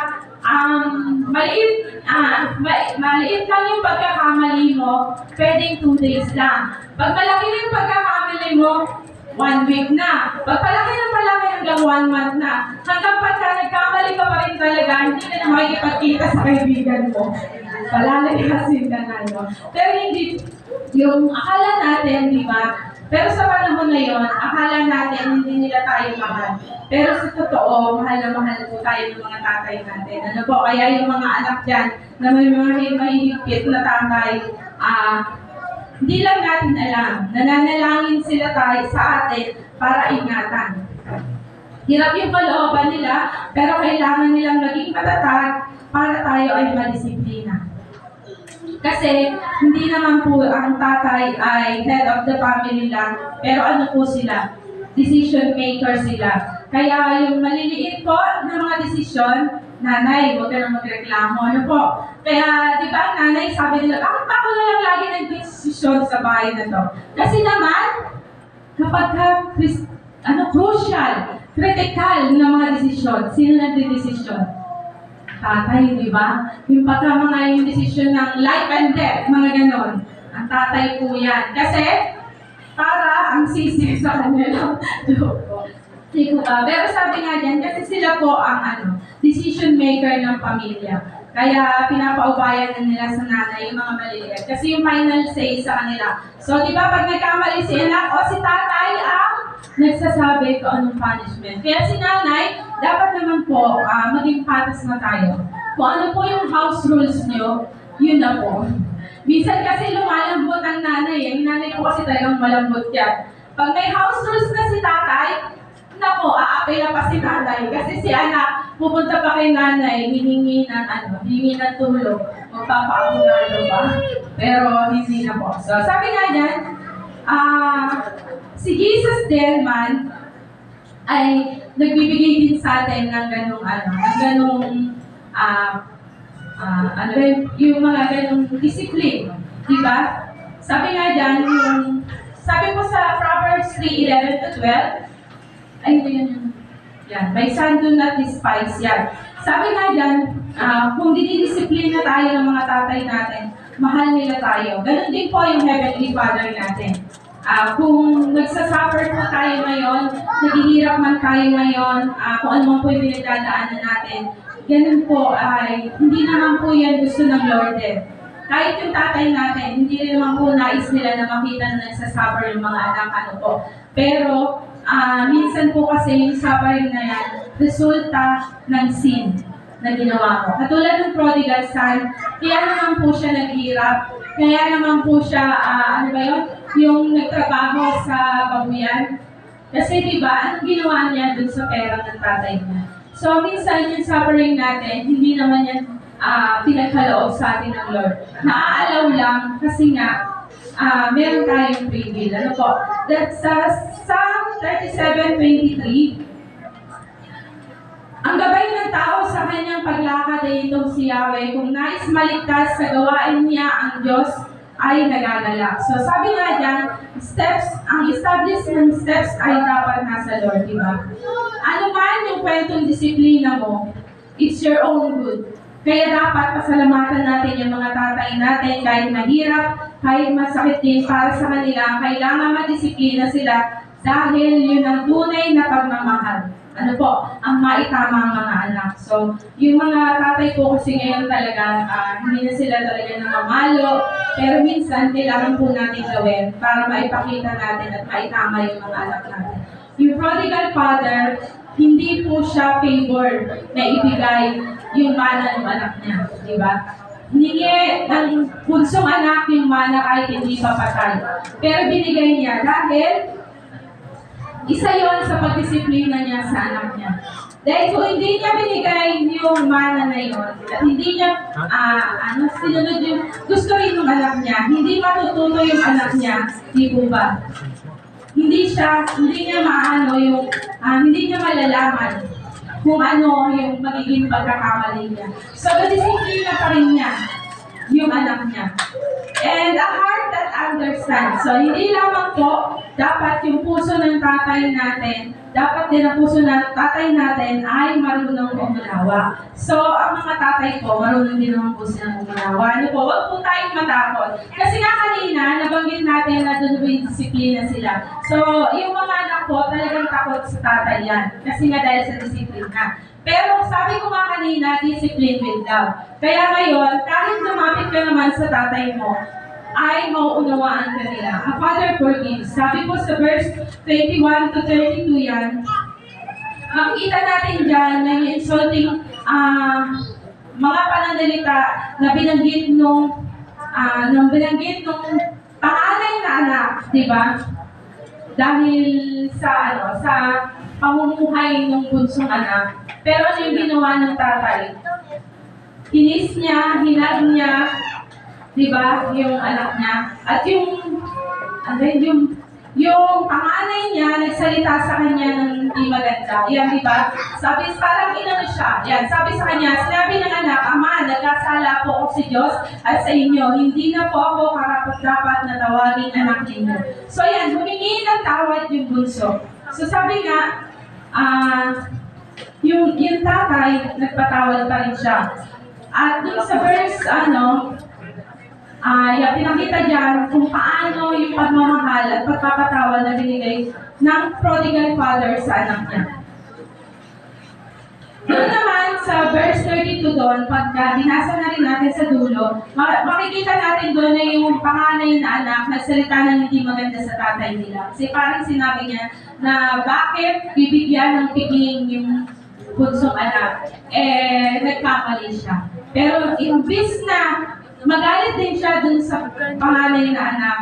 maliit lang yung pagkakamali mo, pwedeng 2 days lang. Pag malaki na yung pagkakamali mo, 1 week na. Pag palaki hanggang 1 month na. Hanggang pagka nagkamali ka pa rin talaga, hindi ka na makikipagkita sa kaibigan mo. Palalagasin ka na, no? Pero hindi, yung akala natin, di ba? Pero sa panahon na yun, akala natin hindi nila tayo mahal. Pero sa totoo, mahal na mahal po tayo ng mga tatay natin. Ano po, kaya yung mga anak dyan na may mga mahihigpit na tatay, hindi lang natin alam. Nananalangin sila tayo sa atin para ingatan. Hirap yung kalooban nila, pero kailangan nilang maging matatag para tayo ay madisiplina. Kasi hindi naman po ang tatay ay head of the family lang, pero ano po sila? Decision maker sila. Kaya yung maliliit po na mga desisyon, nanay, huwag ka na magreklamo. Ano po? Kaya, di ba, nanay, sabi nila, bakit pa ako na lang lagi nag-desisyon sa bahay na to? Kasi naman, kapag crucial, critical na mga desisyon, sino nagde-desisyon? Tatay, di ba? Yung pagka mga yung desisyon ng life and death, mga ganon. Ang tatay po yan. Kasi, para ang sisig sa kanila. Pero sabi nga dyan, kasi sila po ang decision maker ng pamilya. Kaya pinapaubayan na nila sa nanay yung mga maliliit. Kasi yung final say sa kanila. So, di ba, pag nagkamali si anak o si tatay ang nagsasabi kung anong punishment. Kaya si nanay, dapat naman po maging patas na tayo. Kung ano po yung house rules nyo, yun na po. Minsan kasi lumalambot ang nanay. Yung nanay po kasi talagang malambot yan. Pag may house rules na si tatay, nako, aapela pa si nanay. Kasi si anak, pupunta pa kay nanay, hihingi ng tulong. Magpapaabogado pa. Pero hindi na po. So, sabi nga dyan, si Jesus Delman ay nagbibigay din sa atin ng yung mga ganong discipline. Diba? Sabi nga dyan, sabi po sa Proverbs 3:11-12, ay, yan. My son, do not despise yan. Sabi nga dyan, kung dinidisiplina tayo ng mga tatay natin, mahal nila tayo. Ganon din po yung Heavenly Father natin. Kung nagsasuffer po tayo ngayon, naghihirap man tayo ngayon, kung ano man po yung pinagdadaanan natin, ganun po ay hindi naman po yan gusto ng Lord eh. Kahit yung tatay natin, hindi rin naman po nais nila na makita na nagsasuffer yung mga anak, Pero, minsan po kasi yung suffering na yan, resulta ng sin na ginawa mo. Katulad ng prodigal son, kaya naman po siya naghirap, kaya naman po siya, yung nagtrabaho sa babuyan. Kasi diba, anong ginawa niya dun sa pera ng tatay niya? So, minsan yung suffering natin, hindi naman yan pinagkaloob sa atin ng Lord. Naaalaw lang kasi nga, meron tayong free will. Ano po? That's Psalm 37:23. Ang gabay ng tao sa kanyang paglakad ay itong si Yahweh. Kung nais maligtas sa gawain niya ang Diyos, ay nagagalak. So sabi nga dyan, ang establishment steps ay dapat nasa Lord, di ba? Ano man yung kwentong disiplina mo, it's your own good. Kaya dapat pasalamatan natin yung mga tatay natin kahit mahirap, kahit masakit din para sa kanila, kailangan madisiplina sila dahil yun ang tunay na pagmamahal. Ano po, ang maitama ang mga anak. So, yung mga tatay po kasi ngayon talaga, hindi na sila talaga namamalo, pero minsan kailangan po natin gawin para maipakita natin at maitama yung mga anak natin. Yung prodigal father, hindi po siya favored na ibigay yung mana ng anak niya, di ba? Hiningi ng punsong anak yung mana kahit hindi pa patay. Pero binigay niya dahil isa yon sa pagdisiplina niya sa anak niya. Dahil kung hindi niya binigay yung mana na yun, at hindi niya, sinunod yung gusto rin ng anak niya, hindi matututo yung anak niya, di po ba? hindi niya maano yung, hindi niya malalaman kung ano yung magiging pagkakamali niya. So, disiplina pa rin niya yung anak niya. And a heart that understands. So, hindi lamang po dapat yung puso ng tatay natin, dapat din ang puso ng tatay natin ay marunong umunawa. So, ang mga tatay po, marunong din naman po silang umunawa. Ano po, huwag po tayong matakot. Kasi nga kanina, nabanggit natin na doon po yung disiplina sila. So, yung mga anak po, talagang takot sa tatay yan. Kasi nga dahil sa disiplina. Pero sabi ko nga kanina, discipline with love. Kaya ngayon, kahit lumapit ka naman sa tatay mo, ay mauunawaan ka nila. A father forgives. Sabi po sa verse 21 to 32 yan, makikita natin dyan na yung insulting mga pananalita na binanggit nung panganay na anak, di ba? Dahil sa pamumuhay ng bunsong anak. Pero ano yung ginawa ng tatay? Inis niya, hinag niya, di ba, yung anak niya. At yung panganay niya, nagsalita sa kanya ng hindi maganda. Yan, di ba? Sabi, parang inano siya. Yan, sabi sa kanya, sinabi ng anak, Ama, nagkasala po ako sa Diyos at sa inyo. Hindi na po ako karapat-dapat na tawagin anak ninyo. So yan, humingi ng tawad yung bunso. So sabi nga, yung tatay, nagpatawad pa rin siya. At dun sa verse, pinakita dyan kung paano yung pagmamahal at pagpapatawad na binigay ng prodigal father sa anak niya. Doon naman sa verse 32 doon, pagka binasa na rin natin sa dulo, makikita natin doon na yung panganay na anak nagsalita ng hindi maganda sa tatay nila. Kasi parang sinabi niya na bakit bibigyan ng piging yung bunsong anak, nagkamali siya. Pero imbis na magalit din siya dun sa panganay na anak,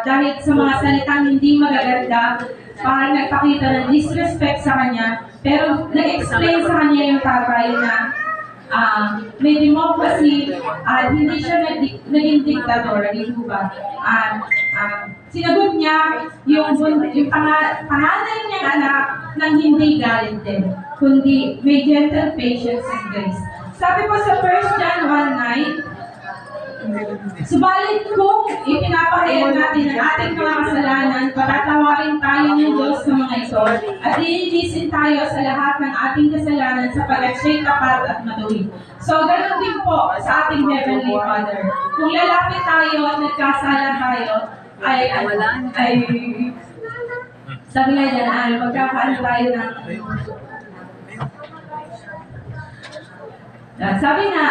dahil sa mga salitang hindi magaganda, parang nagpakita ng disrespect sa kanya, pero nag-explain sa kanya yung tatay na may democracy at hindi siya naging dictator, di ba? Sinagot niya yung panganay niyang anak nang hindi galit din, kundi may gentle patience and grace. Sabi po sa 1 John 1:9, subalit kung ipinapahayag natin ang ating mga kasalanan, patatawarin tayo ng Diyos sa mga ito, at lilinisin tayo sa lahat ng ating kasalanan sapagkat siya'y tapat at matuwid. So, ganoon din po sa ating Heavenly Father. Kung lalapit tayo at nagkasala tayo, sabi nga dyan, magkakaano tayo ng sabi nga,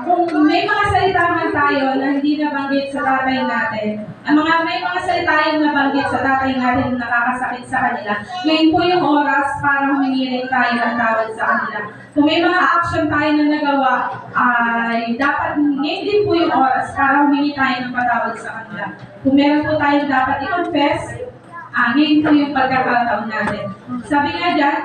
kung may mga salita man tayo na hindi nabanggit sa tatay natin, may mga salita yung nabanggit sa tatay natin na nakakasakit sa kanila, ngayon po yung oras para humingi rin tayo ng tawad sa kanila. Kung may mga action tayo na nagawa, dapat ngayon din po yung oras para humingi tayo ng patawad sa kanila. Kung meron po tayong dapat i-confess, ngayon po yung pagkakataon natin. Sabi nga dyan,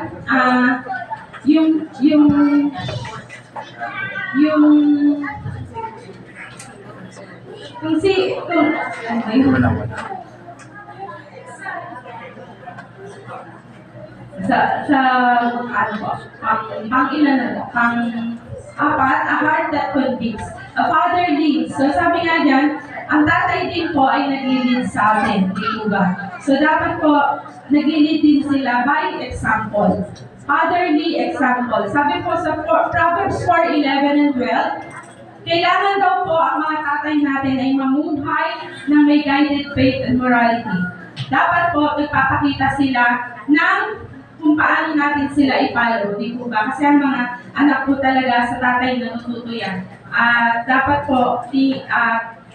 pang-apat, a heart that convicts. A father leads. So sabi nga dyan, ang tatay din po ay nag-lead sa atin, di po ba? So dapat po, nag-lead din sila by example. Fatherly example. Sabi po sa Proverbs 4:11 and 12, kailangan daw po ang mga tatay natin ay mamuhay ng may guided faith and morality. Dapat po, nagpapakita sila ng kung paano natin sila ipalo, di po ba? Kasi ang mga anak po talaga sa tatay natututo yan. Dapat po,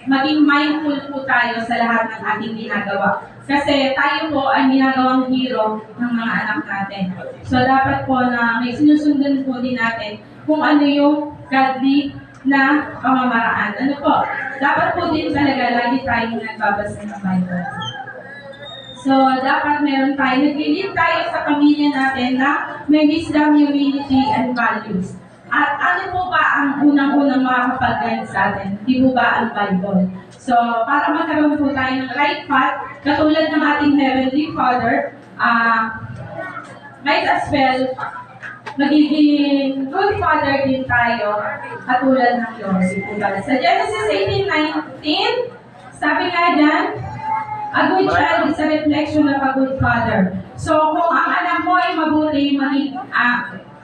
maging mindful po tayo sa lahat ng ating ginagawa. Kasi tayo po ay ginagawang hero ng mga anak natin. So dapat po na may sinusundan po din natin kung ano yung godly na pamamaraan. Ano po? Dapat po din talaga lagi tayong nagbabasa ng Bible. So dapat meron tayo, nag-lead tayo sa pamilya natin na may wisdom, humility, and values. At ano po ba ang unang-unang makakapag-guide sa atin? Di po ba ang Bible? So, para magkaroon po tayo ng right path, katulad ng ating Heavenly Father, might as well, magiging good father din tayo, katulad ng Lord. Sa Genesis 18:19, sabi nga dyan, a good child is a reflection of a good father. So, kung ang anak mo ay mabuti,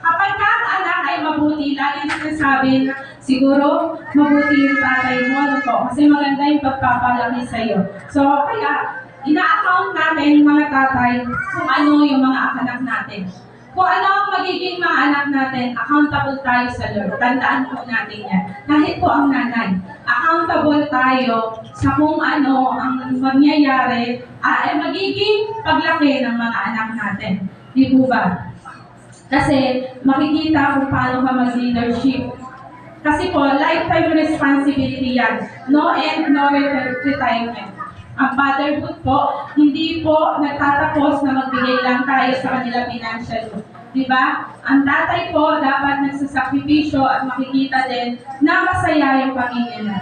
kapag ka ang anak ay mabuti, lagi sinasabi na siguro mabuti yung tatay mo, ano po, kasi maganda yung pagpapalaki sa'yo. So, kaya, ina-account natin mga tatay kung ano yung mga anak natin. Kung ano ang magiging mga anak natin, accountable tayo sa Lord. Tandaan po natin yan. Kahit po ang nanay, accountable tayo sa kung ano ang mangyayari, magiging paglaki ng mga anak natin. Di po ba? Kasi makikita kung paano ka mag-leadership. Kasi po, lifetime responsibility yan. No end, no retirement. Ang fatherhood po, hindi po nagtatapos na magbigay lang tayo sa kanila financial. Diba? Ang tatay po dapat nagsasakripisyo at makikita din na masaya yung pamilya na.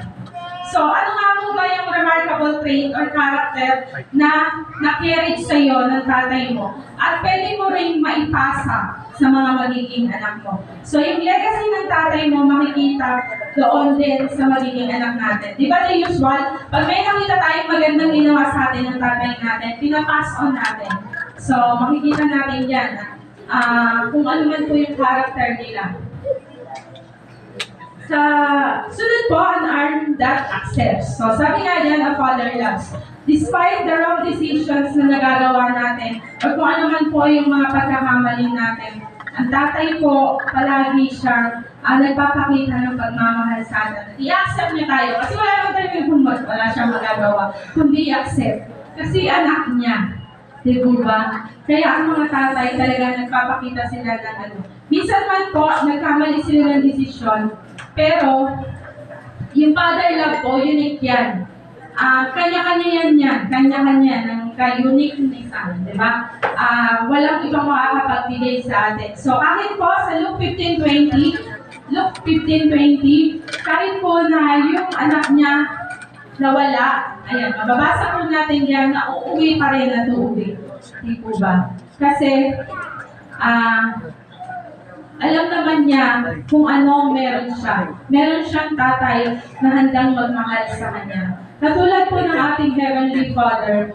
So, ano nga po ba yung remarkable trait or character na na-carry sa'yo ng tatay mo? At pwede mo rin maipasa sa mga magiging anak mo. So, yung legacy ng tatay mo, makikita doon din sa magiging anak natin. Di ba the usual? Pag may nakita tayong magandang ginawa sa atin ng tatay natin, pinapass on natin. So, makikita natin yan. Kung ano man po yung character nila. Sa sunod po, an arm that accepts. So, sabi nga dyan, a father loves. Despite the wrong decisions na nagagawa natin, o kung ano man po yung mga pagkakamali natin, ang tatay po, palagi siya nagpapakita ng pagmamahal sa atin. I-accept niya tayo. Kasi wala naman tayo yung humot, wala siyang magagawa, kundi i-accept. Kasi anak niya. Di ba? Kaya ang mga tatay talaga nagpapakita sila ng ano. Minsan man po, nagkamali sila ng desisyon, pero yung father love po, unique yan. Kanya-kanya yan. Kanya-kanya ng ka-uniqueness, di ba? Walang ibang makakapagbigay sa atin. So, kahit po sa Luke 15:20, kahit po na yung anak niya nawala, ayan, mababasa po natin yan na uuwi pa rin at uuwi. Di po ba? Kasi, alam naman niya kung ano meron siya. Meron siyang tatay na handang magmahal sa kanya. Katulad po ng ating Heavenly Father,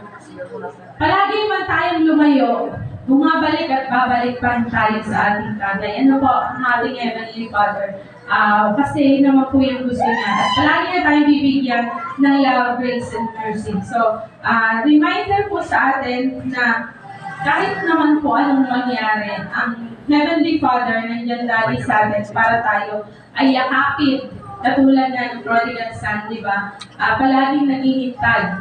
palagi man tayong lumayo, bumabalik at babalik pa tayo sa ating tatay. Ano po ang ating Heavenly Father? Kasi naman po yung gusto niya. At palagi na tayong bibigyan ng love, grace, and mercy. So, reminder po sa atin na kahit naman po anong mangyari, ang Heavenly Father nandiyan lagi sa atin para tayo ay yakapin. Katulad ng prodigal son, di ba? Palaging naghihintay.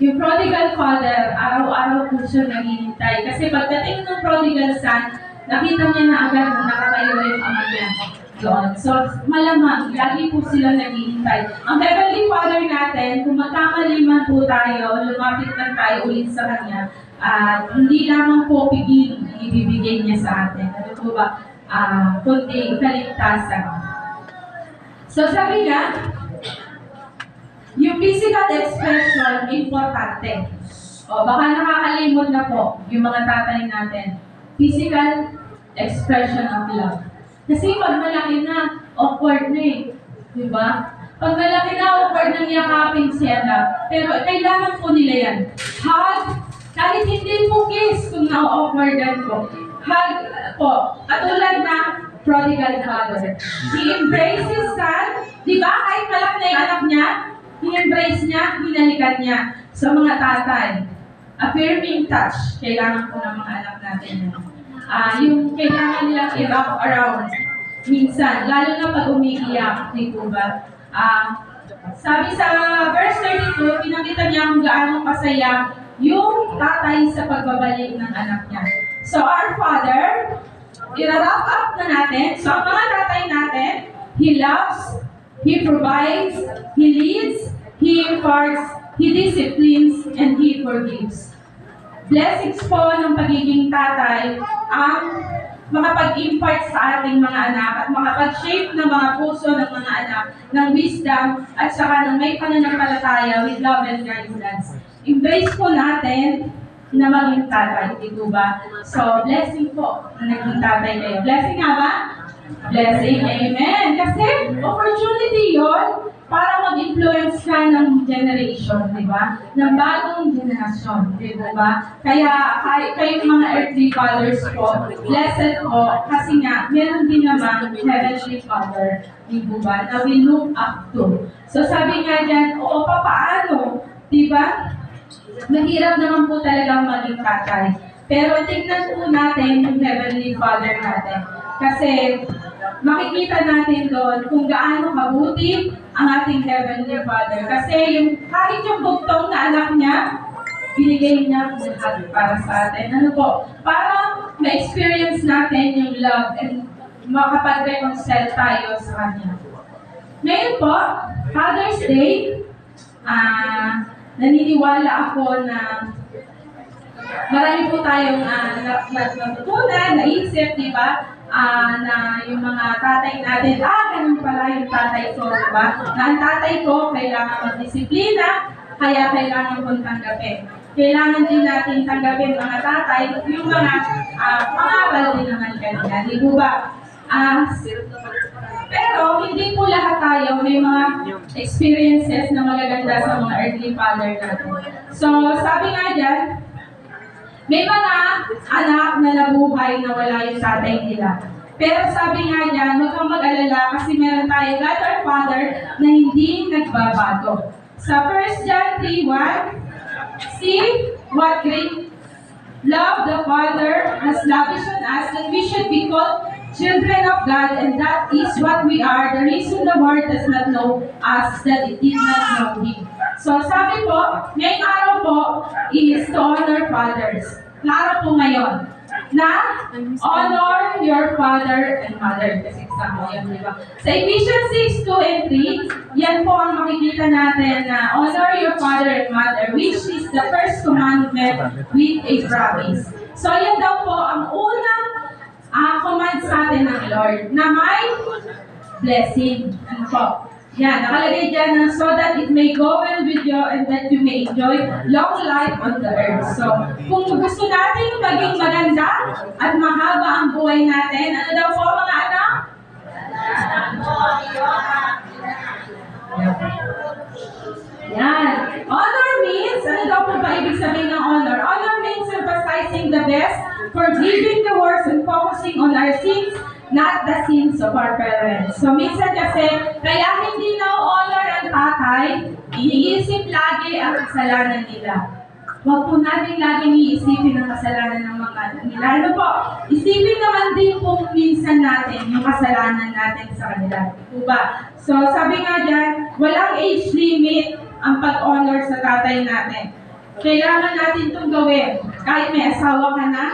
Yung prodigal father, araw-araw po siya naghihintay. Kasi pagdating ng prodigal son, nakita niya na agad na nakatayo yung ama niya doon. So, malamang, lagi po sila naghihintay. Ang Heavenly Father natin, kung magkamali man po tayo, lumapit lang tayo ulit sa Kanya, hindi lamang po pigil ang ibibigay niya sa atin. Ano po ba? Kundi kaligtasan. So, sabi nga, yung physical expression, importante. O, baka nakakalimot na po yung mga tatay natin. Physical expression of love. Kasi pag malaki na, awkward na eh. Diba? Pag malaki na, awkward na yakapin siya. Pero kailangan po nila yan. Hug, kahit hindi po kiss kung na-awkwardan po. Hug po. Katulad na prodigal father. He embraced his son. Diba? Kahit malaki na yung anak niya, i-embrace niya, hinalikan niya sa mga tatay. Affirming touch, kailangan po ng mga anak natin. Yung kailangan nilang i-wrap around minsan, lalo na pag umiiyak, di po ba? Sabi sa verse 32, pinakita niya kung gaano kasaya yung tatay sa pagbabalik ng anak niya. So our Father, i-wrap up na natin. So ang mga tatay natin, He loves, He provides, He leads, He imparts, He disciplines, and He forgives. Blessings po ng pagiging tatay ang makapag-impart sa ating mga anak at makapag-shape ng mga puso ng mga anak ng wisdom at saka ng may pananampalataya with love and guidance. Embrace po natin na maging tatay, di po ba? So, blessing po na naging tatay kayo. Blessing nga ba? Blessing, amen. Kasi opportunity yon para mag-influence ka ng generation, di ba? Ng bagong generasyon, di ba? Kaya kayong mga earthly fathers po, blessed po, kasi nga, meron din naman heavenly father, di ba? Na we look up to. So sabi nga dyan, oo, paano? Di ba? Mahirap naman po talagang maging tatay. Pero tignan po natin yung Heavenly Father natin. Kasi makikita natin doon kung gaano kabuti ang ating Heavenly Father. Kasi kahit yung bugtong na anak niya, binigay niya lahat para sa atin. Ano po? Para ma-experience natin yung love and makapag-reconcile tayo sa Kanya. Ngayon po, Father's Day, naniniwala ako na marami po tayong natutunan, naisip, di ba? Na yung mga tatay natin, ganun pala yung tatay ko, di ba? Na ang tatay ko kailangan magdisiplina, kaya kailangan kong tanggapin. Kailangan din natin tanggapin mga tatay, yung mga pangaral din naman kanina, di ba? Pero hindi po lahat tayo may mga experiences na magaganda sa mga earthly father natin. So, sabi nga dyan, may mga anak na nabuhay na wala yung tatay nila. Pero sabi nga dyan, huwag kang mag-alala kasi meron tayo God our Father na hindi nagbabago. Sa 1 John 3:1, see what great love the Father has lavished on us that we should be called children of God, and that is what we are. The reason the world does not know us, that it did not know Him. So sabi po, ngayong araw po is to honor fathers. Klaro po ngayon na honor your father and mother. Kasi kasama yan, di ba? Sa Ephesians 6:2 and 3, yan po ang makikita natin na honor your father and mother, which is the first commandment with a promise. So yan daw po ang unang command sa atin ng Lord na may blessing. Ano po? Yan, nakalagay dyan na so that it may go well with you and that you may enjoy long life on the earth. So, kung gusto natin maging maganda at mahaba ang buhay natin, ano daw po mga anak? Yan. Honor means, ano daw po ba ibig sabihin ng honor? Honor means emphasizing the best, forgiving the worst, and focusing on our sins, not the sins of our parents. So minsan kasi, kaya hindi na-honor ang tatay, iniisip lagi ang kasalanan nila. Huwag po natin laging iisipin ang kasalanan ng mga nila. Ano po? Isipin naman din po minsan natin yung kasalanan natin sa kanila. Diba? So sabi nga dyan, walang age limit ang pag-honor sa tatay natin. Kailangan natin itong gawin. Kahit may asawa ka na,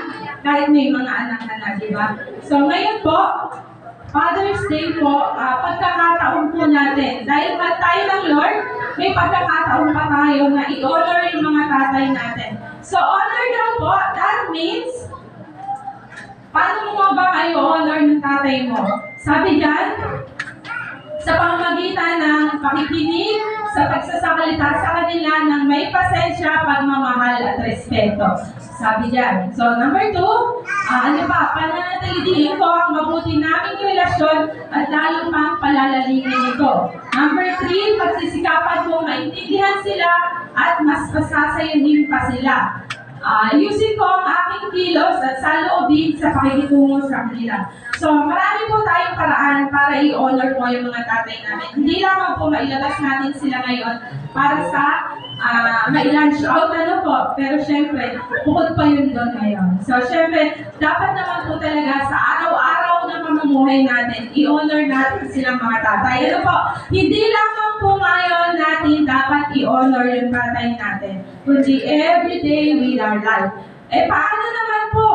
kahit may mga anak ka na, di ba? So ngayon po, Father's Day po, pagkakataon po natin. Dahil mahal tayo ng Lord, may pagkakataon pa tayo na i-honor yung mga tatay natin. So honor daw po, that means, paano mo ba kayo honor ng tatay mo? Sabi dyan, sa pamamagitan ng pakikinig, sa pagsasakalita sa kanila ng may pasensya, pagmamahal at respeto. Sabi dyan. So, number 2, pananatilihin ko ang mabuti naming relasyon at lalo pang palalalimin ito. Number 3, pagsisikapan kong maintindihan sila at mas pasasayahin pa sila. Ayusin ko ang aking kilos at saloobin sa pakikitungo sa kanila. So, marami po tayong paraan para i-honor po yung mga tatay namin. Hindi lamang po mailabas natin sila ngayon para sa ma-lunch out po. Pero syempre, bukod pa yun doon ngayon. So, syempre, dapat naman po talaga sa araw-araw na pamumuhay natin, i-honor natin silang mga tatay. Ano po? Hindi lamang po ngayon natin dapat i-honor yung tatay natin, kundi every day with our life. Paano naman po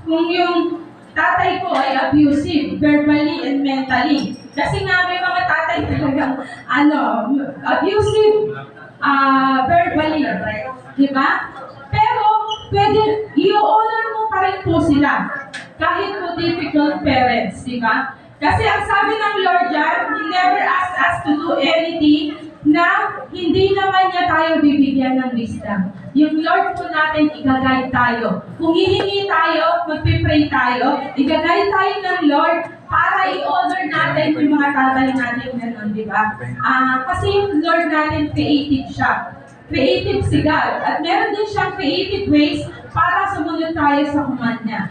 kung yung tatay ko ay abusive, verbally and mentally? Kasi nga may mga tatay talagang abusive verbally, di ba? Pero pwede i-honor mo pa rin po sila. kahit po difficult parents, di ba? Kasi ang sabi ng Lord dyan, He never asked us to do anything na hindi naman niya tayo bibigyan ng wisdom. Yung Lord po natin, i-guide tayo. Kung hihingi tayo, magpipray tayo, i-guide tayo ng Lord para i-honor natin yung mga tatay natin ganun, di ba? Kasi yung Lord natin, creative siya. Creative si God. At meron din siyang creative ways para sumunod tayo sa command niya.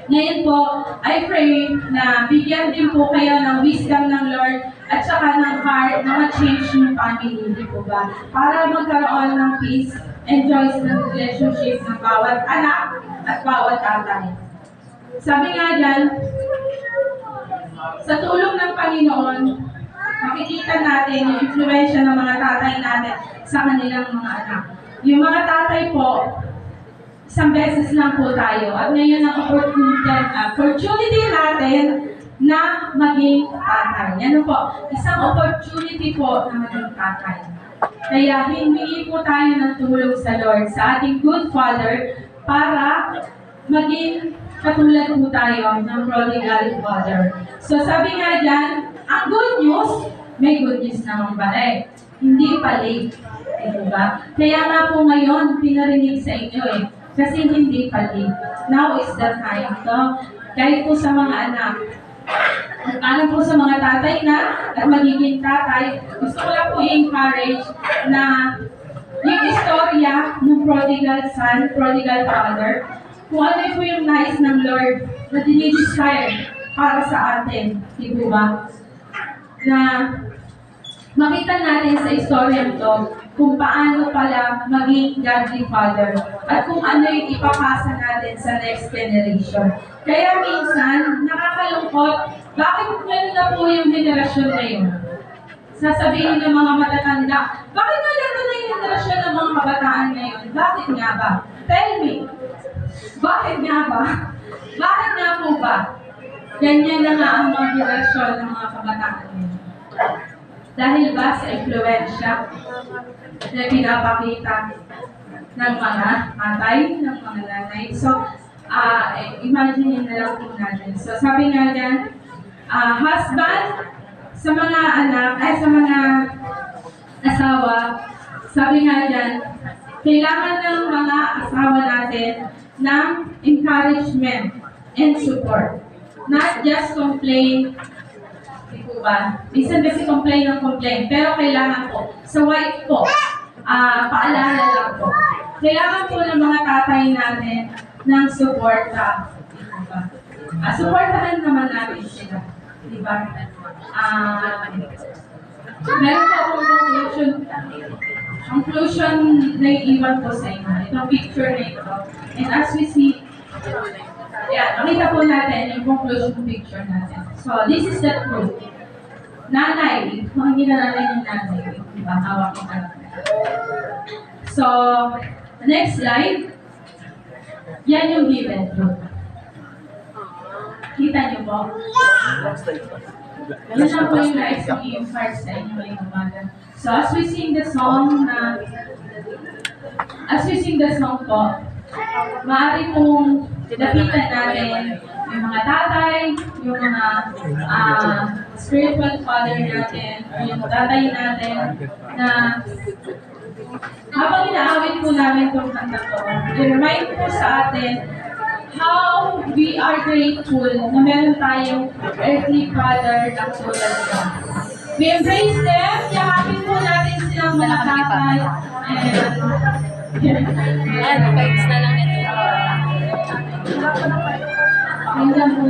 Ngayon po, I pray na bigyan din po kayo ng wisdom ng Lord at saka ng heart na ma-change yung family, di po ba? Para magkaroon ng peace and joy ng relationship ng bawat anak at bawat tatay. Sabi nga dyan, sa tulong ng Panginoon, makikita natin yung influensya ng mga tatay natin sa kanilang mga anak. Yung mga tatay po, isang beses lang po tayo. At ngayon ang opportunity natin na maging tatay. Ano po? Isang opportunity po na maging tatay. Kaya humingi po tayo ng tulong sa Lord, sa ating good Father, para maging katulad po tayo ng prodigal father. So sabi nga dyan, ang good news, may good news naman pala eh. Hindi pa late. Diba? Kaya nga po ngayon, pinarinig sa inyo eh. Kasi hindi pa late. Now is the time. So, kahit po sa mga anak, alam po sa mga tatay na at magiging tatay, gusto ko lang po i-encourage na yung istorya ng prodigal son, prodigal father, kung ano po yung nais ng Lord na dinidesire para sa atin, di po ba? Na makita natin sa istorya ito kung paano pala maging godly father at kung ano yung ipapasa natin sa next generation. Kaya minsan, nakakalungkot, bakit meron na po yung generasyon ngayon? Sasabihin ng mga matatanda, bakit nalaro na yung generasyon ng mga kabataan ngayon? Bakit nga ba? Tell me. Bakit nga ba? Bakit nga po ba? Ganyan na nga ang mga generasyon ng mga kabataan ngayon. Dahil ba sa influensya na pinapakita ng mga tatay, ng mga nanay. So, imagine na lang po natin. So, sabi nga dyan, husband, sa mga anak, sa mga asawa, sabi nga dyan, kailangan ng mga asawa natin ng encouragement and support. Not just complain, di po ba? Minsan kasi complain ng complain, pero kailangan po, sa wife po, paalala lang po. Kailangan po ng mga tatay natin ng suporta. Di po ba? Supportahan naman natin sila. Di ba? Meron po akong conclusion na iiwan po sa inyo. Itong picture na ito. And as we see, nakita po natin yung conclusion picture natin. So, this is the truth. Nanay, kung hindi na natin yung nanay, diba? Hawak ko na. So, next slide. Yan yung given truth. Kita niyo po? Yan lang po yung nais kong i-impart sa inyo ngayong umaga. So, as we sing the song po, maaari pong lapitan natin yung mga tatay, yung mga spiritual father natin, yung tatay natin, na habang inaawit po namin itong kanta ko, i-remind po sa atin how we are grateful na meron tayong earthly father na tulad ko. We embrace them, yakapin po natin silang mga tatay, and Vibes na lang ito. Hanggang po